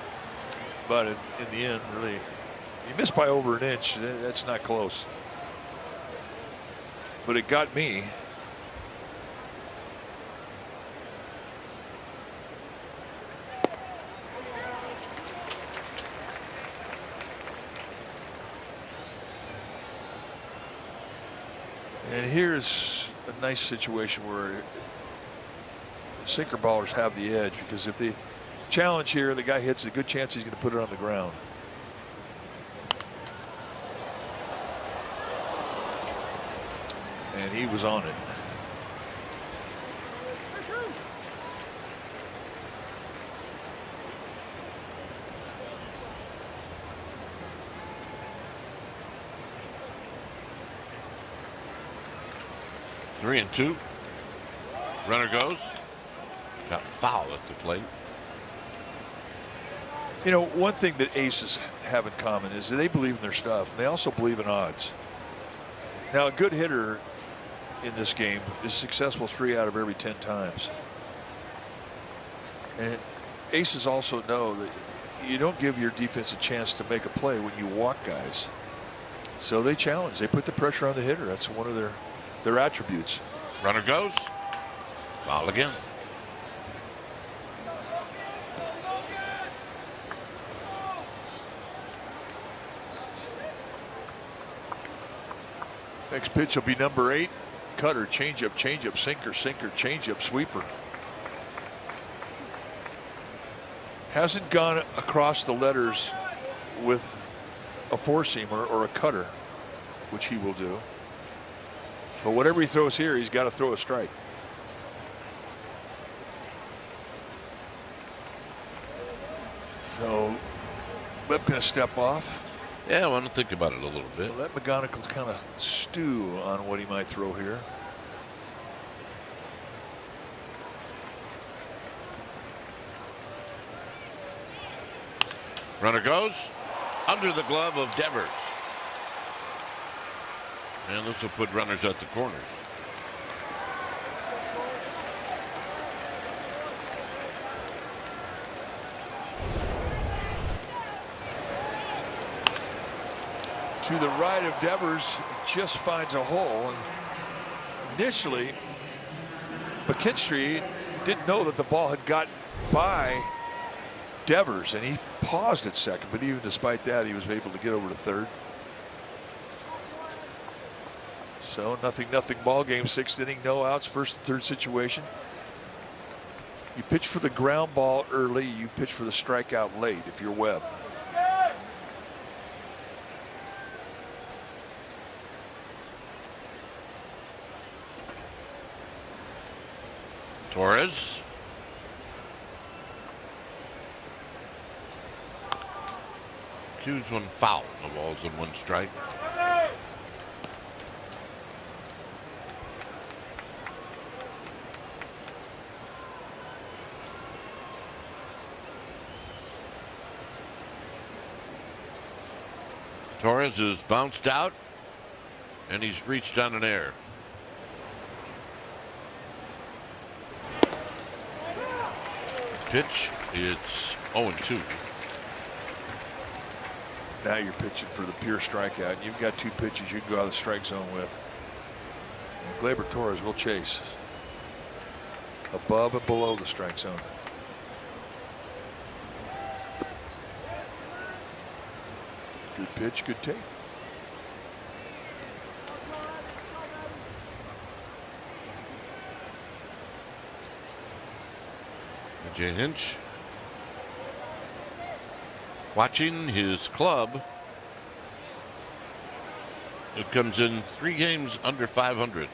but in the end, really, he missed by over an inch. That's not close. But it got me. And here's a nice situation where sinker ballers have the edge, because if they challenge here, the guy hits, a good chance he's going to put it on the ground. And he was on it. Three and two. Runner goes. Got foul at the plate. You know, one thing that aces have in common is that they believe in their stuff. And they also believe in odds. Now, a good hitter in this game is successful 3 out of every 10 times. And aces also know that you don't give your defense a chance to make a play when you walk guys. So they challenge. They put the pressure on the hitter. That's one of their attributes. Runner goes. Foul again. Next pitch will be number 8. Cutter, changeup, sinker, changeup, sweeper. Hasn't gone across the letters with a four-seamer or a cutter, which he will do. But whatever he throws here, he's got to throw a strike. So Webb going to step off. Yeah, I want to think about it a little bit. Let McGonigal kind of stew on what he might throw here. Runner goes under the glove of Devers. And this will put runners at the corners. To the right of Devers, just finds a hole. And initially, McKinstry didn't know that the ball had got by Devers, and he paused at second, but even despite that, he was able to get over to third. So nothing ball game, 6th inning, no outs, first and third situation. You pitch for the ground ball early, you pitch for the strikeout late if you're Webb. Torres. Choose one foul. No balls and one strike. Torres is bounced out, and he's reached on an error. Pitch, it's 0-2. Now you're pitching for the pure strikeout. You've got two pitches you can go out of the strike zone with. And Gleyber Torres will chase above and below the strike zone. Good pitch, good take. Jay Hinch watching his club. It comes in 3 games under 500.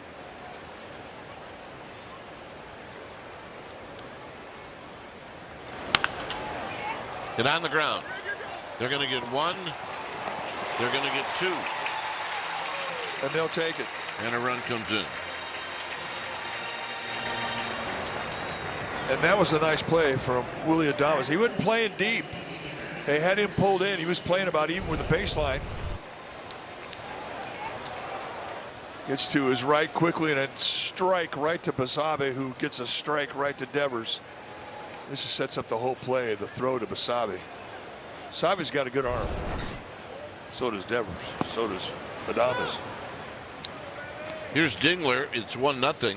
Get on the ground. They're going to get 1. They're going to get 2. And they'll take it. And a run comes in. And that was a nice play from Willie Adames. He wasn't playing deep. They had him pulled in. He was playing about even with the baseline. Gets to his right quickly and then strike right to Basabe, who gets a strike right to Devers. This just sets up the whole play, the throw to Basabe. Basabe's got a good arm. So does Devers. So does Adames. Here's Dingler. It's 1-0.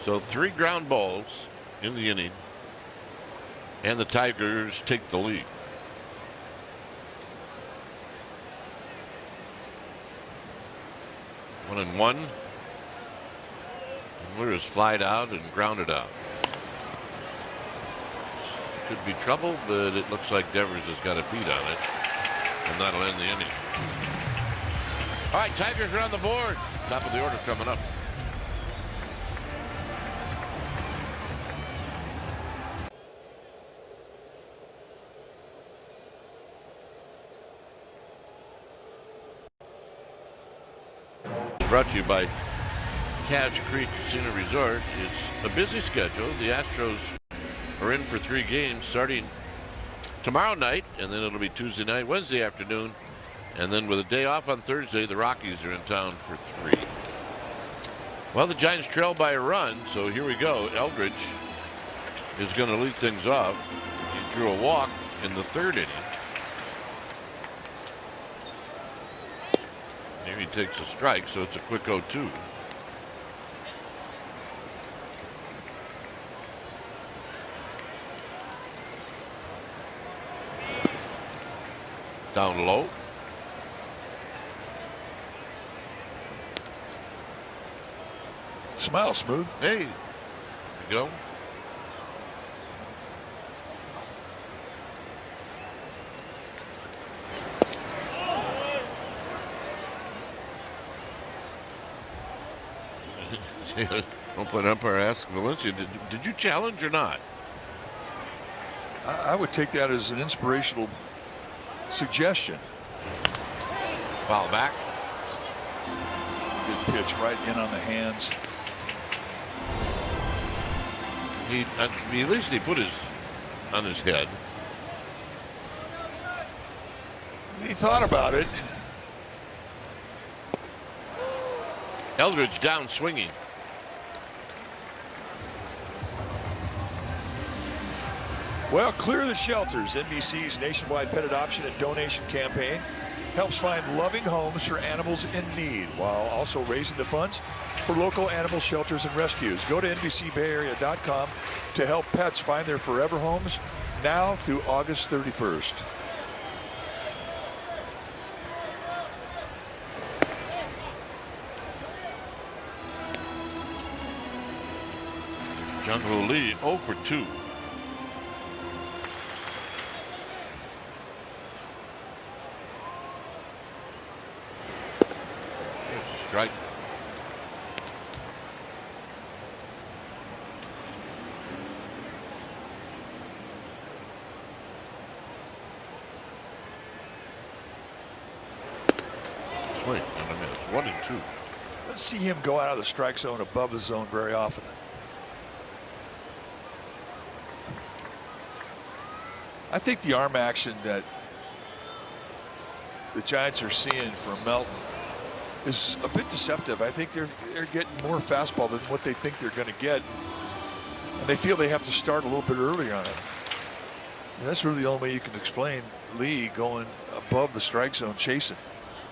So 3 ground balls in the inning, and the Tigers take the lead. One and one. Dingler is flied out and grounded out. Could be trouble, but it looks like Devers has got a beat on it, and that'll end the inning. All right, Tigers are on the board. Top of the order coming up. Brought to you by Cache Creek Casino Resort. It's a busy schedule. The Astros are in for 3 games starting tomorrow night, and then it'll be Tuesday night, Wednesday afternoon, and then with a day off on Thursday, the Rockies are in town for 3. Well, the Giants trail by a run, so here we go. Eldridge is going to lead things off. He drew a walk in the 3rd inning. Here he takes a strike, so it's a quick 0-2. Down low. Smile, Smooth. Hey, there you go. Open umpire asked Valencia, did you challenge or not? I would take that as an inspirational suggestion. Foul back. Good pitch right in on the hands. At least he put his on his head. He thought about it. Eldridge down swinging. Well, Clear the Shelters, NBC's nationwide pet adoption and donation campaign, helps find loving homes for animals in need while also raising the funds for local animal shelters and rescues. Go to NBCBayArea.com to help pets find their forever homes now through August 31st. Jung-Hoo Lee 0 for 2. Strike. Swing and a miss. 1 and 2. Let's see him go out of the strike zone above the zone very often. I think the arm action that the Giants are seeing from Melton is a bit deceptive. I think they're getting more fastball than what they think they're going to get, and they feel they have to start a little bit earlier on it. And that's really the only way you can explain Lee going above the strike zone chasing.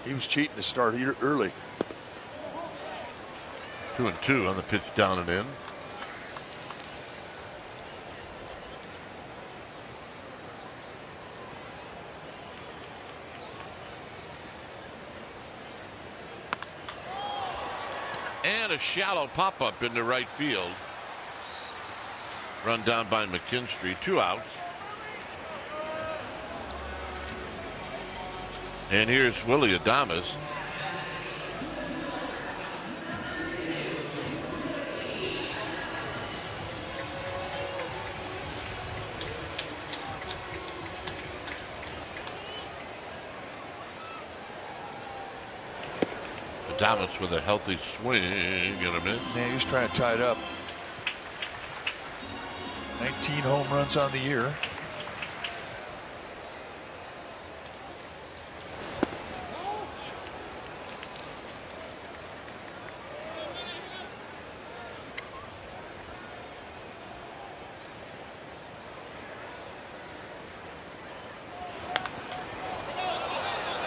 He was cheating to start here early. 2 and 2 on the pitch down and in. And a shallow pop-up into right field. Run down by McKinstry. 2 outs. And here's Willie Adames. Adames with a healthy swing and a miss. Yeah, he's trying to tie it up. 19 home runs on the year.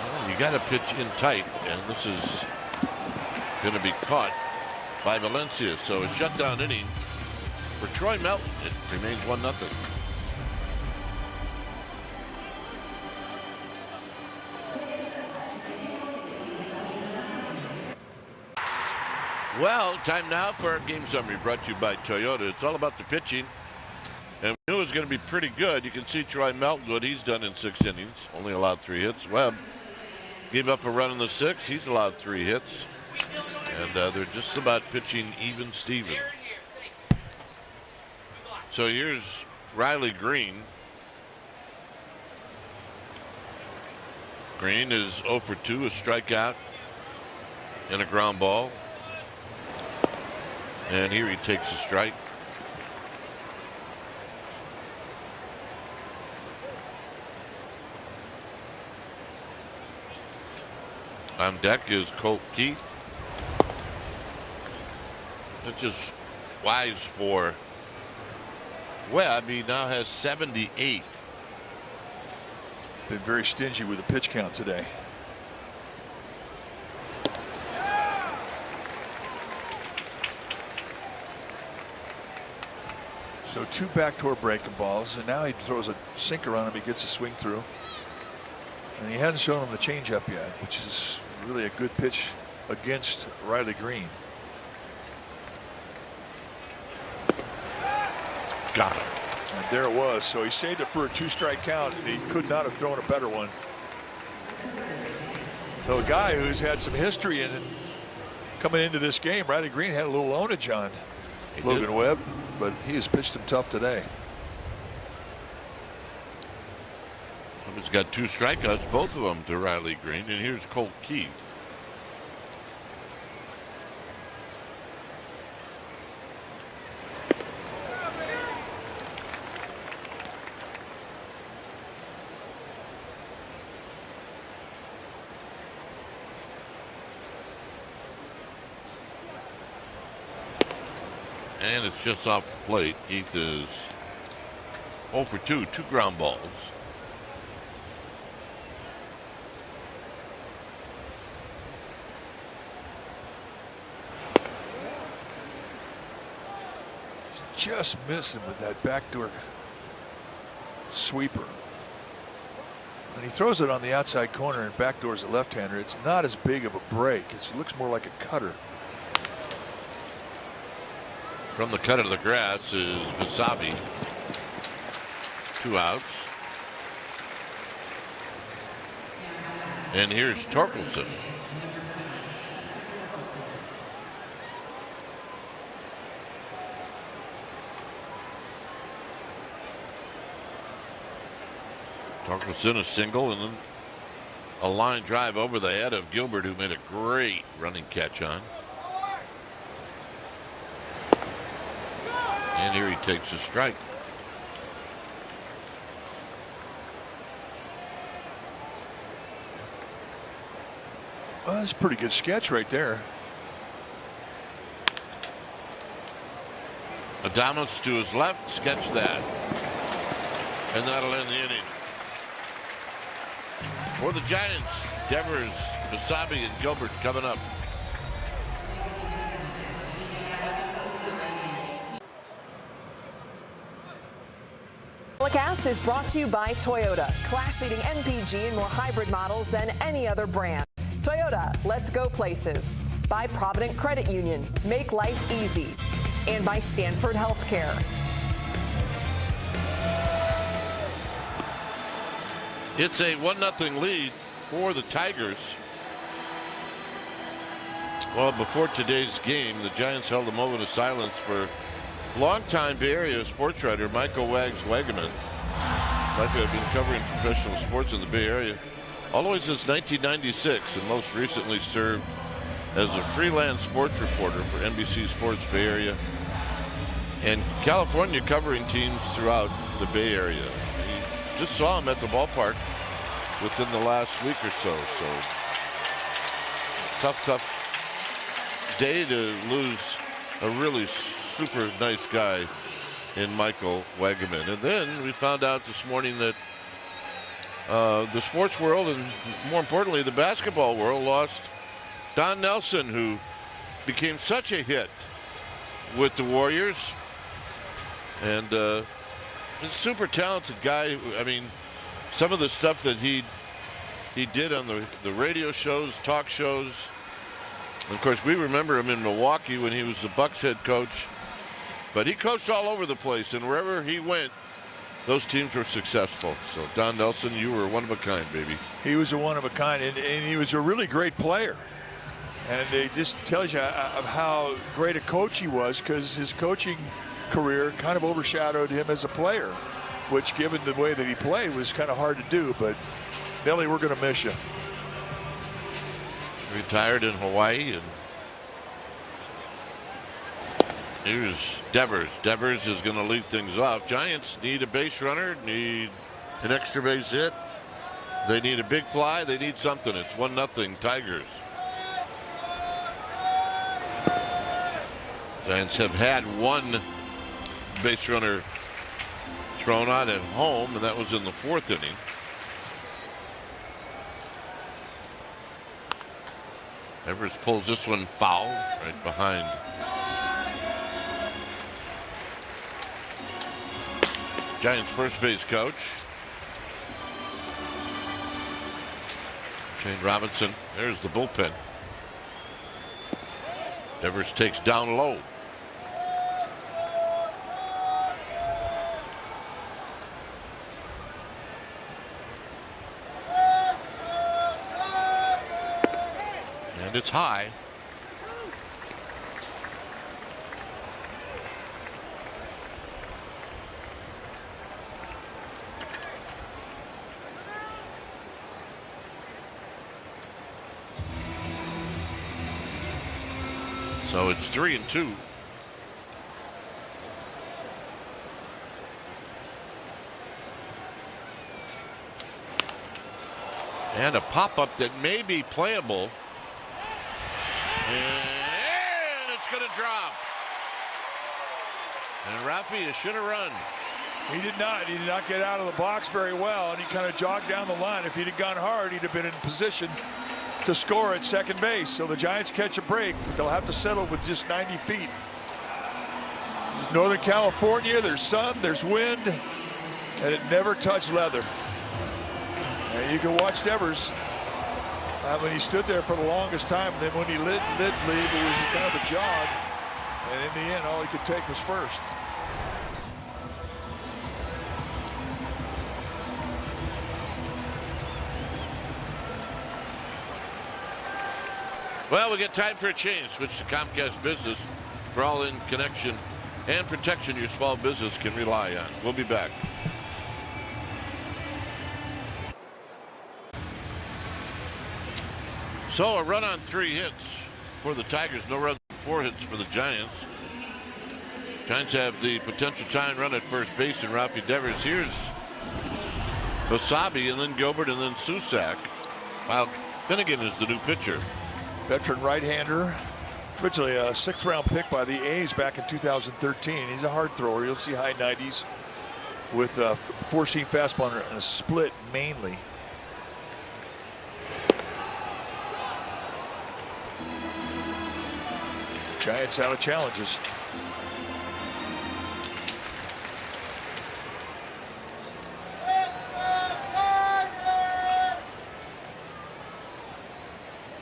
Well, you got to pitch in tight, and this is going to be caught by Valencia. So a shutdown inning for Troy Melton. It remains 1-0. Well, time now for our game summary brought to you by Toyota. It's all about the pitching, and we knew it was going to be pretty good. You can see Troy Melton, what he's done in 6 innings, only allowed 3 hits. Webb gave up a run in the 6th. He's allowed 3 hits. And they're just about pitching even Steven. So here's Riley Green. Green is 0 for 2, a strikeout and a ground ball. And here he takes a strike. On deck is Colt Keith. That's just wise for Webb. He now has 78. Been very stingy with the pitch count today. So 2 backdoor breaking balls, and now he throws a sinker on him. He gets a swing through, and he hasn't shown him the changeup yet, which is really a good pitch against Riley Green. Got it. And there it was. So he saved it for a 2-strike count, and he could not have thrown a better one. So a guy who's had some history in it coming into this game, Riley Green had a little ownage on Logan Webb, but he has pitched him tough today. He's got 2 strikeouts, both of them to Riley Green, and here's Colt Keith. And it's just off the plate. Keith is 0 for 2, 2 ground balls. Just missing with that backdoor sweeper. And he throws it on the outside corner and backdoors a left-hander. It's not as big of a break. It looks more like a cutter. From the cut of the grass is Vasavi. 2 outs. And here's Torkelson. Torkelson a single, and then a line drive over the head of Gilbert, who made a great running catch on. And here he takes a strike. Well, that's a pretty good sketch right there. Adames to his left, sketch that. And that'll end the inning. For the Giants, Devers, Vasavi, and Gilbert coming up. Telecast is brought to you by Toyota, class-leading MPG and more hybrid models than any other brand. Toyota, let's go places. By Provident Credit Union, make life easy. And by Stanford Healthcare. It's a 1-0 lead for the Tigers. Well, before today's game, the Giants held a moment of silence for longtime Bay Area sports writer Michael Wags Wagaman. Michael had been covering professional sports in the Bay Area all the way since 1996, and most recently served as a freelance sports reporter for NBC Sports Bay Area and California, covering teams throughout the Bay Area. He just saw him at the ballpark within the last week or so. So tough day to lose a really super nice guy in Michael Wagaman. And then we found out this morning that the sports world, and more importantly the basketball world, lost Don Nelson, who became such a hit with the Warriors, and a super talented guy. I mean, some of the stuff that he did on the radio shows, talk shows. Of course, we remember him in Milwaukee when he was the Bucks head coach, but he coached all over the place, and wherever he went, those teams were successful. So Don Nelson, you were one of a kind, baby. He was a one of a kind, and he was a really great player. And it just tells you of how great a coach he was, because his coaching career kind of overshadowed him as a player, which, given the way that he played, was kind of hard to do. But Nelly, we're going to miss you. Retired in Hawaii. And here's Devers. Devers is going to lead things off. Giants need a base runner, need an extra base hit. They need a big fly. They need something. It's 1-0 Tigers. Giants have had one base runner thrown out at home, and that was in the 4th inning. Evers pulls this one foul right behind. Giants first base coach Shane Robinson. There's the bullpen. Evers takes down low. And it's high. So it's 3-2. And a pop-up that may be playable. And it's going to drop. And Rafi should have run. He did not. He did not get out of the box very well, and he kind of jogged down the line. If he'd have gone hard, he'd have been in position to score at second base. So the Giants catch a break, but they'll have to settle with just 90 feet. It's Northern California. There's sun, there's wind, and it never touched leather. And you can watch Devers. When he stood there for the longest time, and then when he lit leave, it was kind of a jog. And in the end, all he could take was first. Well, we get time for a change. Switch to Comcast Business for all in connection and protection your small business can rely on. We'll be back. So a run on 3 hits for the Tigers. No runs, 4 hits for the Giants. Giants have the potential tying run at first base in Rafi Devers. Here's Basabe and then Gilbert and then Susac. While Finnegan is the new pitcher. Veteran right-hander, originally a 6th-round pick by the A's back in 2013. He's a hard thrower. You'll see high 90s with a 4-seam fastball and a split mainly. Giants out of challenges.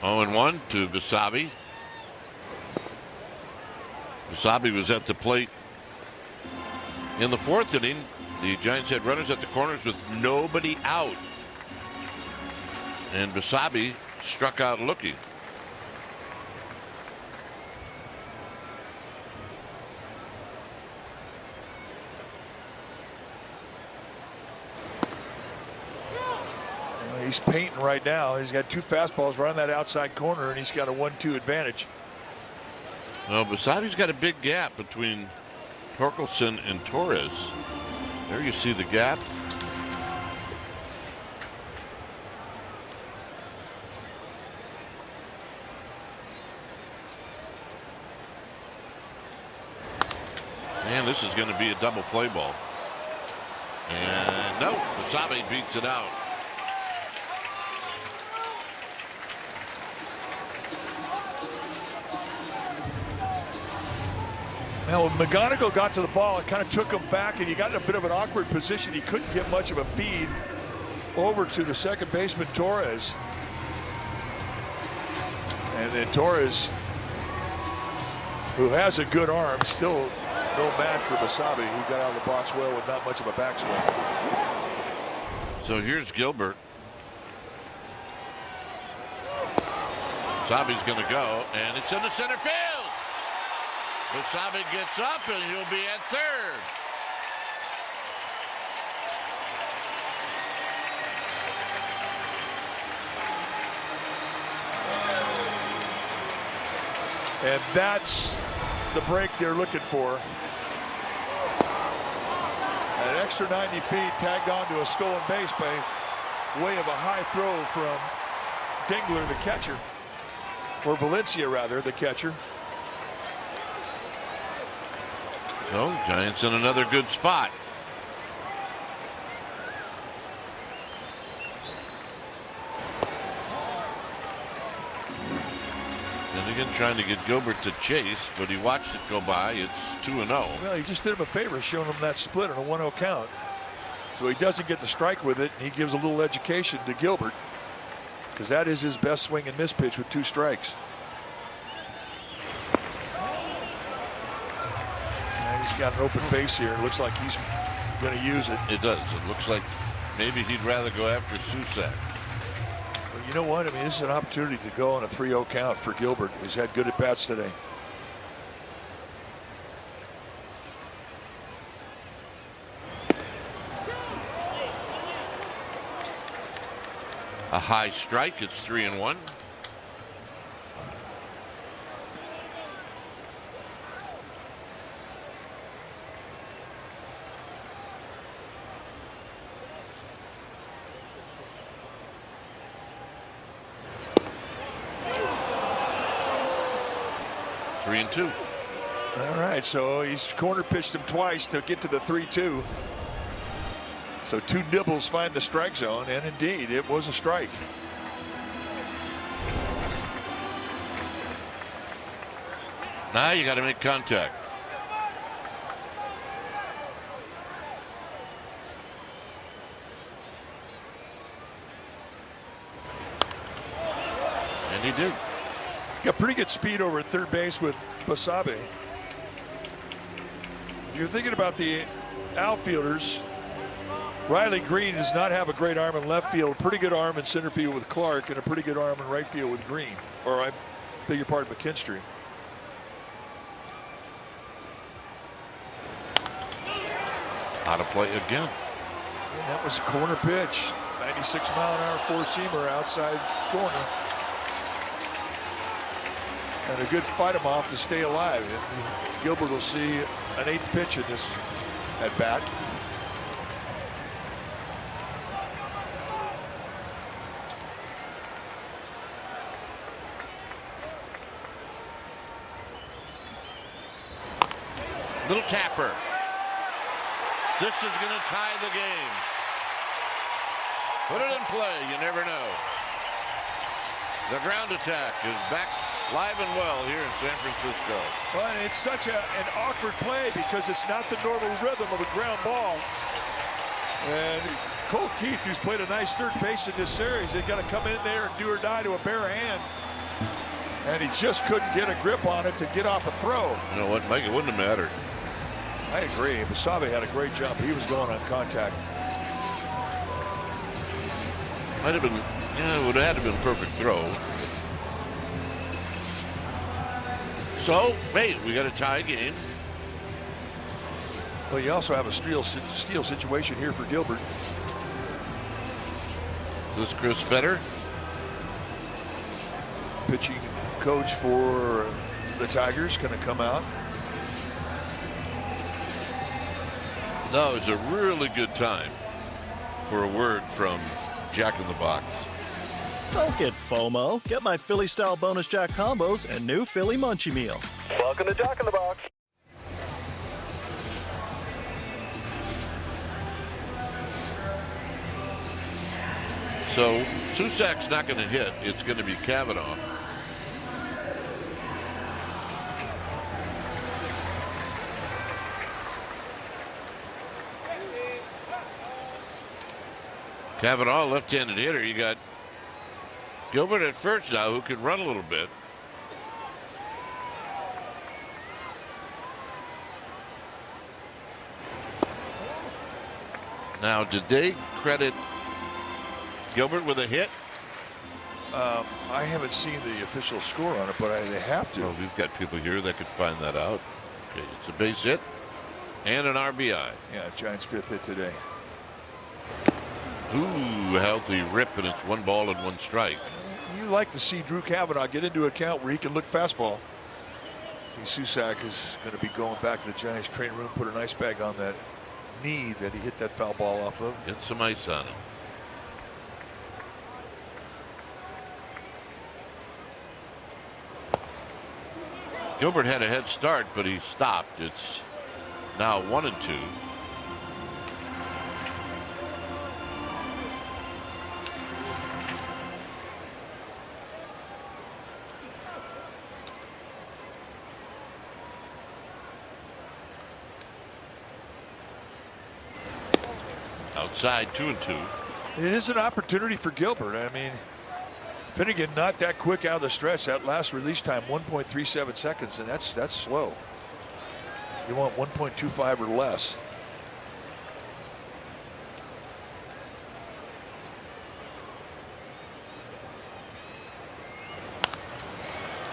Oh, and 1 to Basabe. Basabe was at the plate in the 4th inning. The Giants had runners at the corners with nobody out. And Basabe struck out looking. He's painting right now. He's got 2 fastballs right on that outside corner, and he's got a 1-2 advantage. Well, Basabe's got a big gap between Torkelson and Torres. There you see the gap. Man, this is going to be a double play ball. And no, Basabe beats it out. Now, when McGonigal got to the ball, it kind of took him back, and he got in a bit of an awkward position. He couldn't get much of a feed over to the second baseman, Torres. And then Torres, who has a good arm, still no match for Basabe, who got out of the box well with not much of a backswing. So here's Gilbert. Basabe's going to go, and it's in the center field. Basabe gets up, and he'll be at third. And that's the break they're looking for. An extra 90 feet tagged onto a stolen base by way of a high throw from Dingler, the catcher. Or Valencia, rather, the catcher. So the Giants in another good spot. And again, trying to get Gilbert to chase, but he watched it go by. It's 2-0. Well, he just did him a favor, showing him that split on a 1-0 count. So he doesn't get the strike with it, and he gives a little education to Gilbert, because that is his best swing and miss pitch with 2 strikes. And he's got an open base here. It looks like he's going to use it. It does. It looks like maybe he'd rather go after Susac. Well, you know what? I mean, this is an opportunity to go on a 3-0 count for Gilbert. He's had good at-bats today. A high strike. It's 3-1. Three and 2. All right, so he's corner pitched him twice to get to the 3-2. So 2 nibbles find the strike zone, and indeed, it was a strike. Now you got to make contact. And he did. Got pretty good speed over at third base with Basabe. If you're thinking about the outfielders, Riley Green does not have a great arm in left field, a pretty good arm in center field with Clark, and a pretty good arm in right field with Green, or I beg your pardon, McKinstry. Out of play again. And that was a corner pitch. 96-mile-an-hour four-seamer outside corner. And a good fight him off to stay alive. And Gilbert will see an 8th pitch in this at bat. Little tapper. This is going to tie the game. Put it in play. You never know. The ground attack is back live and well here in San Francisco. Well, and it's such an awkward play because it's not the normal rhythm of a ground ball. And Cole Keith, who's played a nice third base in this series, they got to come in there and do or die to a bare hand. And he just couldn't get a grip on it to get off a throw. You know what, Mike? It wouldn't have mattered. I agree. Basabe had a great jump. He was going on contact. Might have been, yeah, it would have had to have been a perfect throw. So, hey, we got a tie game. Well, you also have a steal situation here for Gilbert. This is Chris Fetter. Pitching coach for the Tigers going to come out. Now is a really good time for a word from Jack in the Box. Don't get FOMO. Get my Philly-style bonus Jack combos and new Philly Munchie Meal. Welcome to Jack in the Box. So Susak's not going to hit. It's going to be Kavanaugh. Kavanaugh, left-handed hitter. You got Gilbert at first now, who can run a little bit. Now, did they credit Gilbert with a hit? I haven't seen the official score on it, but they have to. Well, we've got people here that could find that out. Okay, it's a base hit and an RBI. Yeah, Giants' 5th hit today. Ooh, healthy rip, and it's 1 ball and 1 strike. You like to see Drew Kavanaugh get into a count where he can look fastball. See, Susak is going to be going back to the Giants training room, put an ice bag on that knee that he hit that foul ball off of. Get some ice on it. Gilbert had a head start, but he stopped. It's now 1-2. Outside, 2-2. It is an opportunity for Gilbert. I mean, Finnegan not that quick out of the stretch. That last release time, 1.37 seconds, and that's slow. You want 1.25 or less.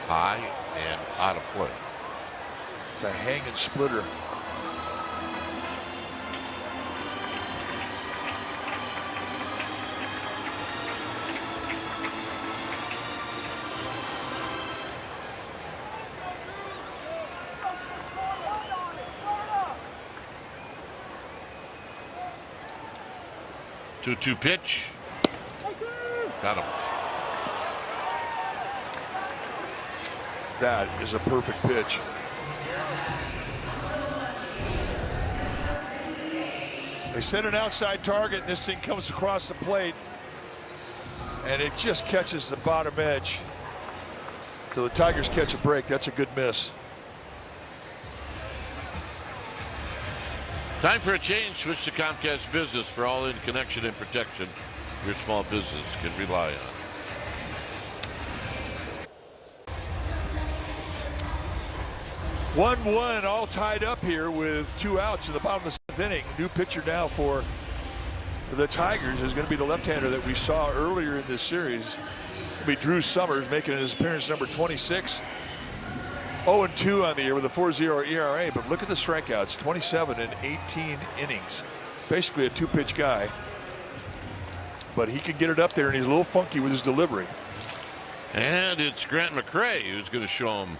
High and out of play. It's a hanging splitter. Two pitch. Got him. That is a perfect pitch. They set an outside target, and this thing comes across the plate, and it just catches the bottom edge. So the Tigers catch a break. That's a good miss. Time for a change. Switch to Comcast Business for all in connection and protection your small business can rely on. 1-1, all tied up here with 2 outs in the bottom of the 7th inning. New pitcher now for the Tigers is going to be the left-hander that we saw earlier in this series. It'll be Drew Summers, making his appearance number 26. 0-2 on the year with a 4.0 ERA, but look at the strikeouts, 27 in 18 innings. Basically a 2-pitch guy, but he can get it up there, and he's a little funky with his delivery. And it's Grant McCray who's going to show him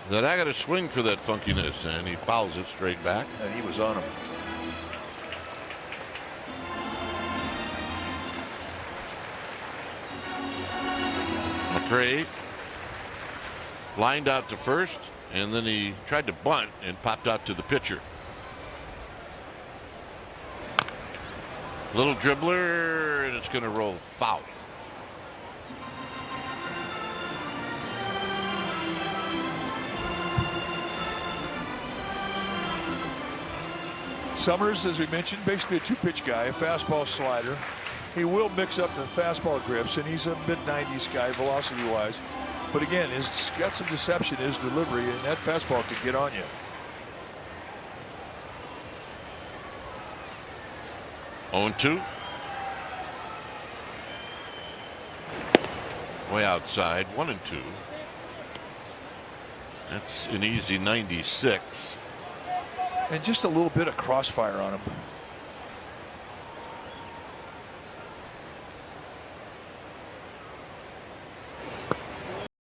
that I got to swing for that funkiness, and he fouls it straight back. And he was on him. McCray lined out to first, and then he tried to bunt and popped out to the pitcher. Little dribbler, and it's going to roll foul. Summers, as we mentioned, basically a 2-pitch guy, a fastball slider. He will mix up the fastball grips, and he's a mid-90s guy velocity-wise. But again, he's got some deception in his delivery, and that fastball can get on you. On 2. Way outside, 1-2. That's an easy 96. And just a little bit of crossfire on him.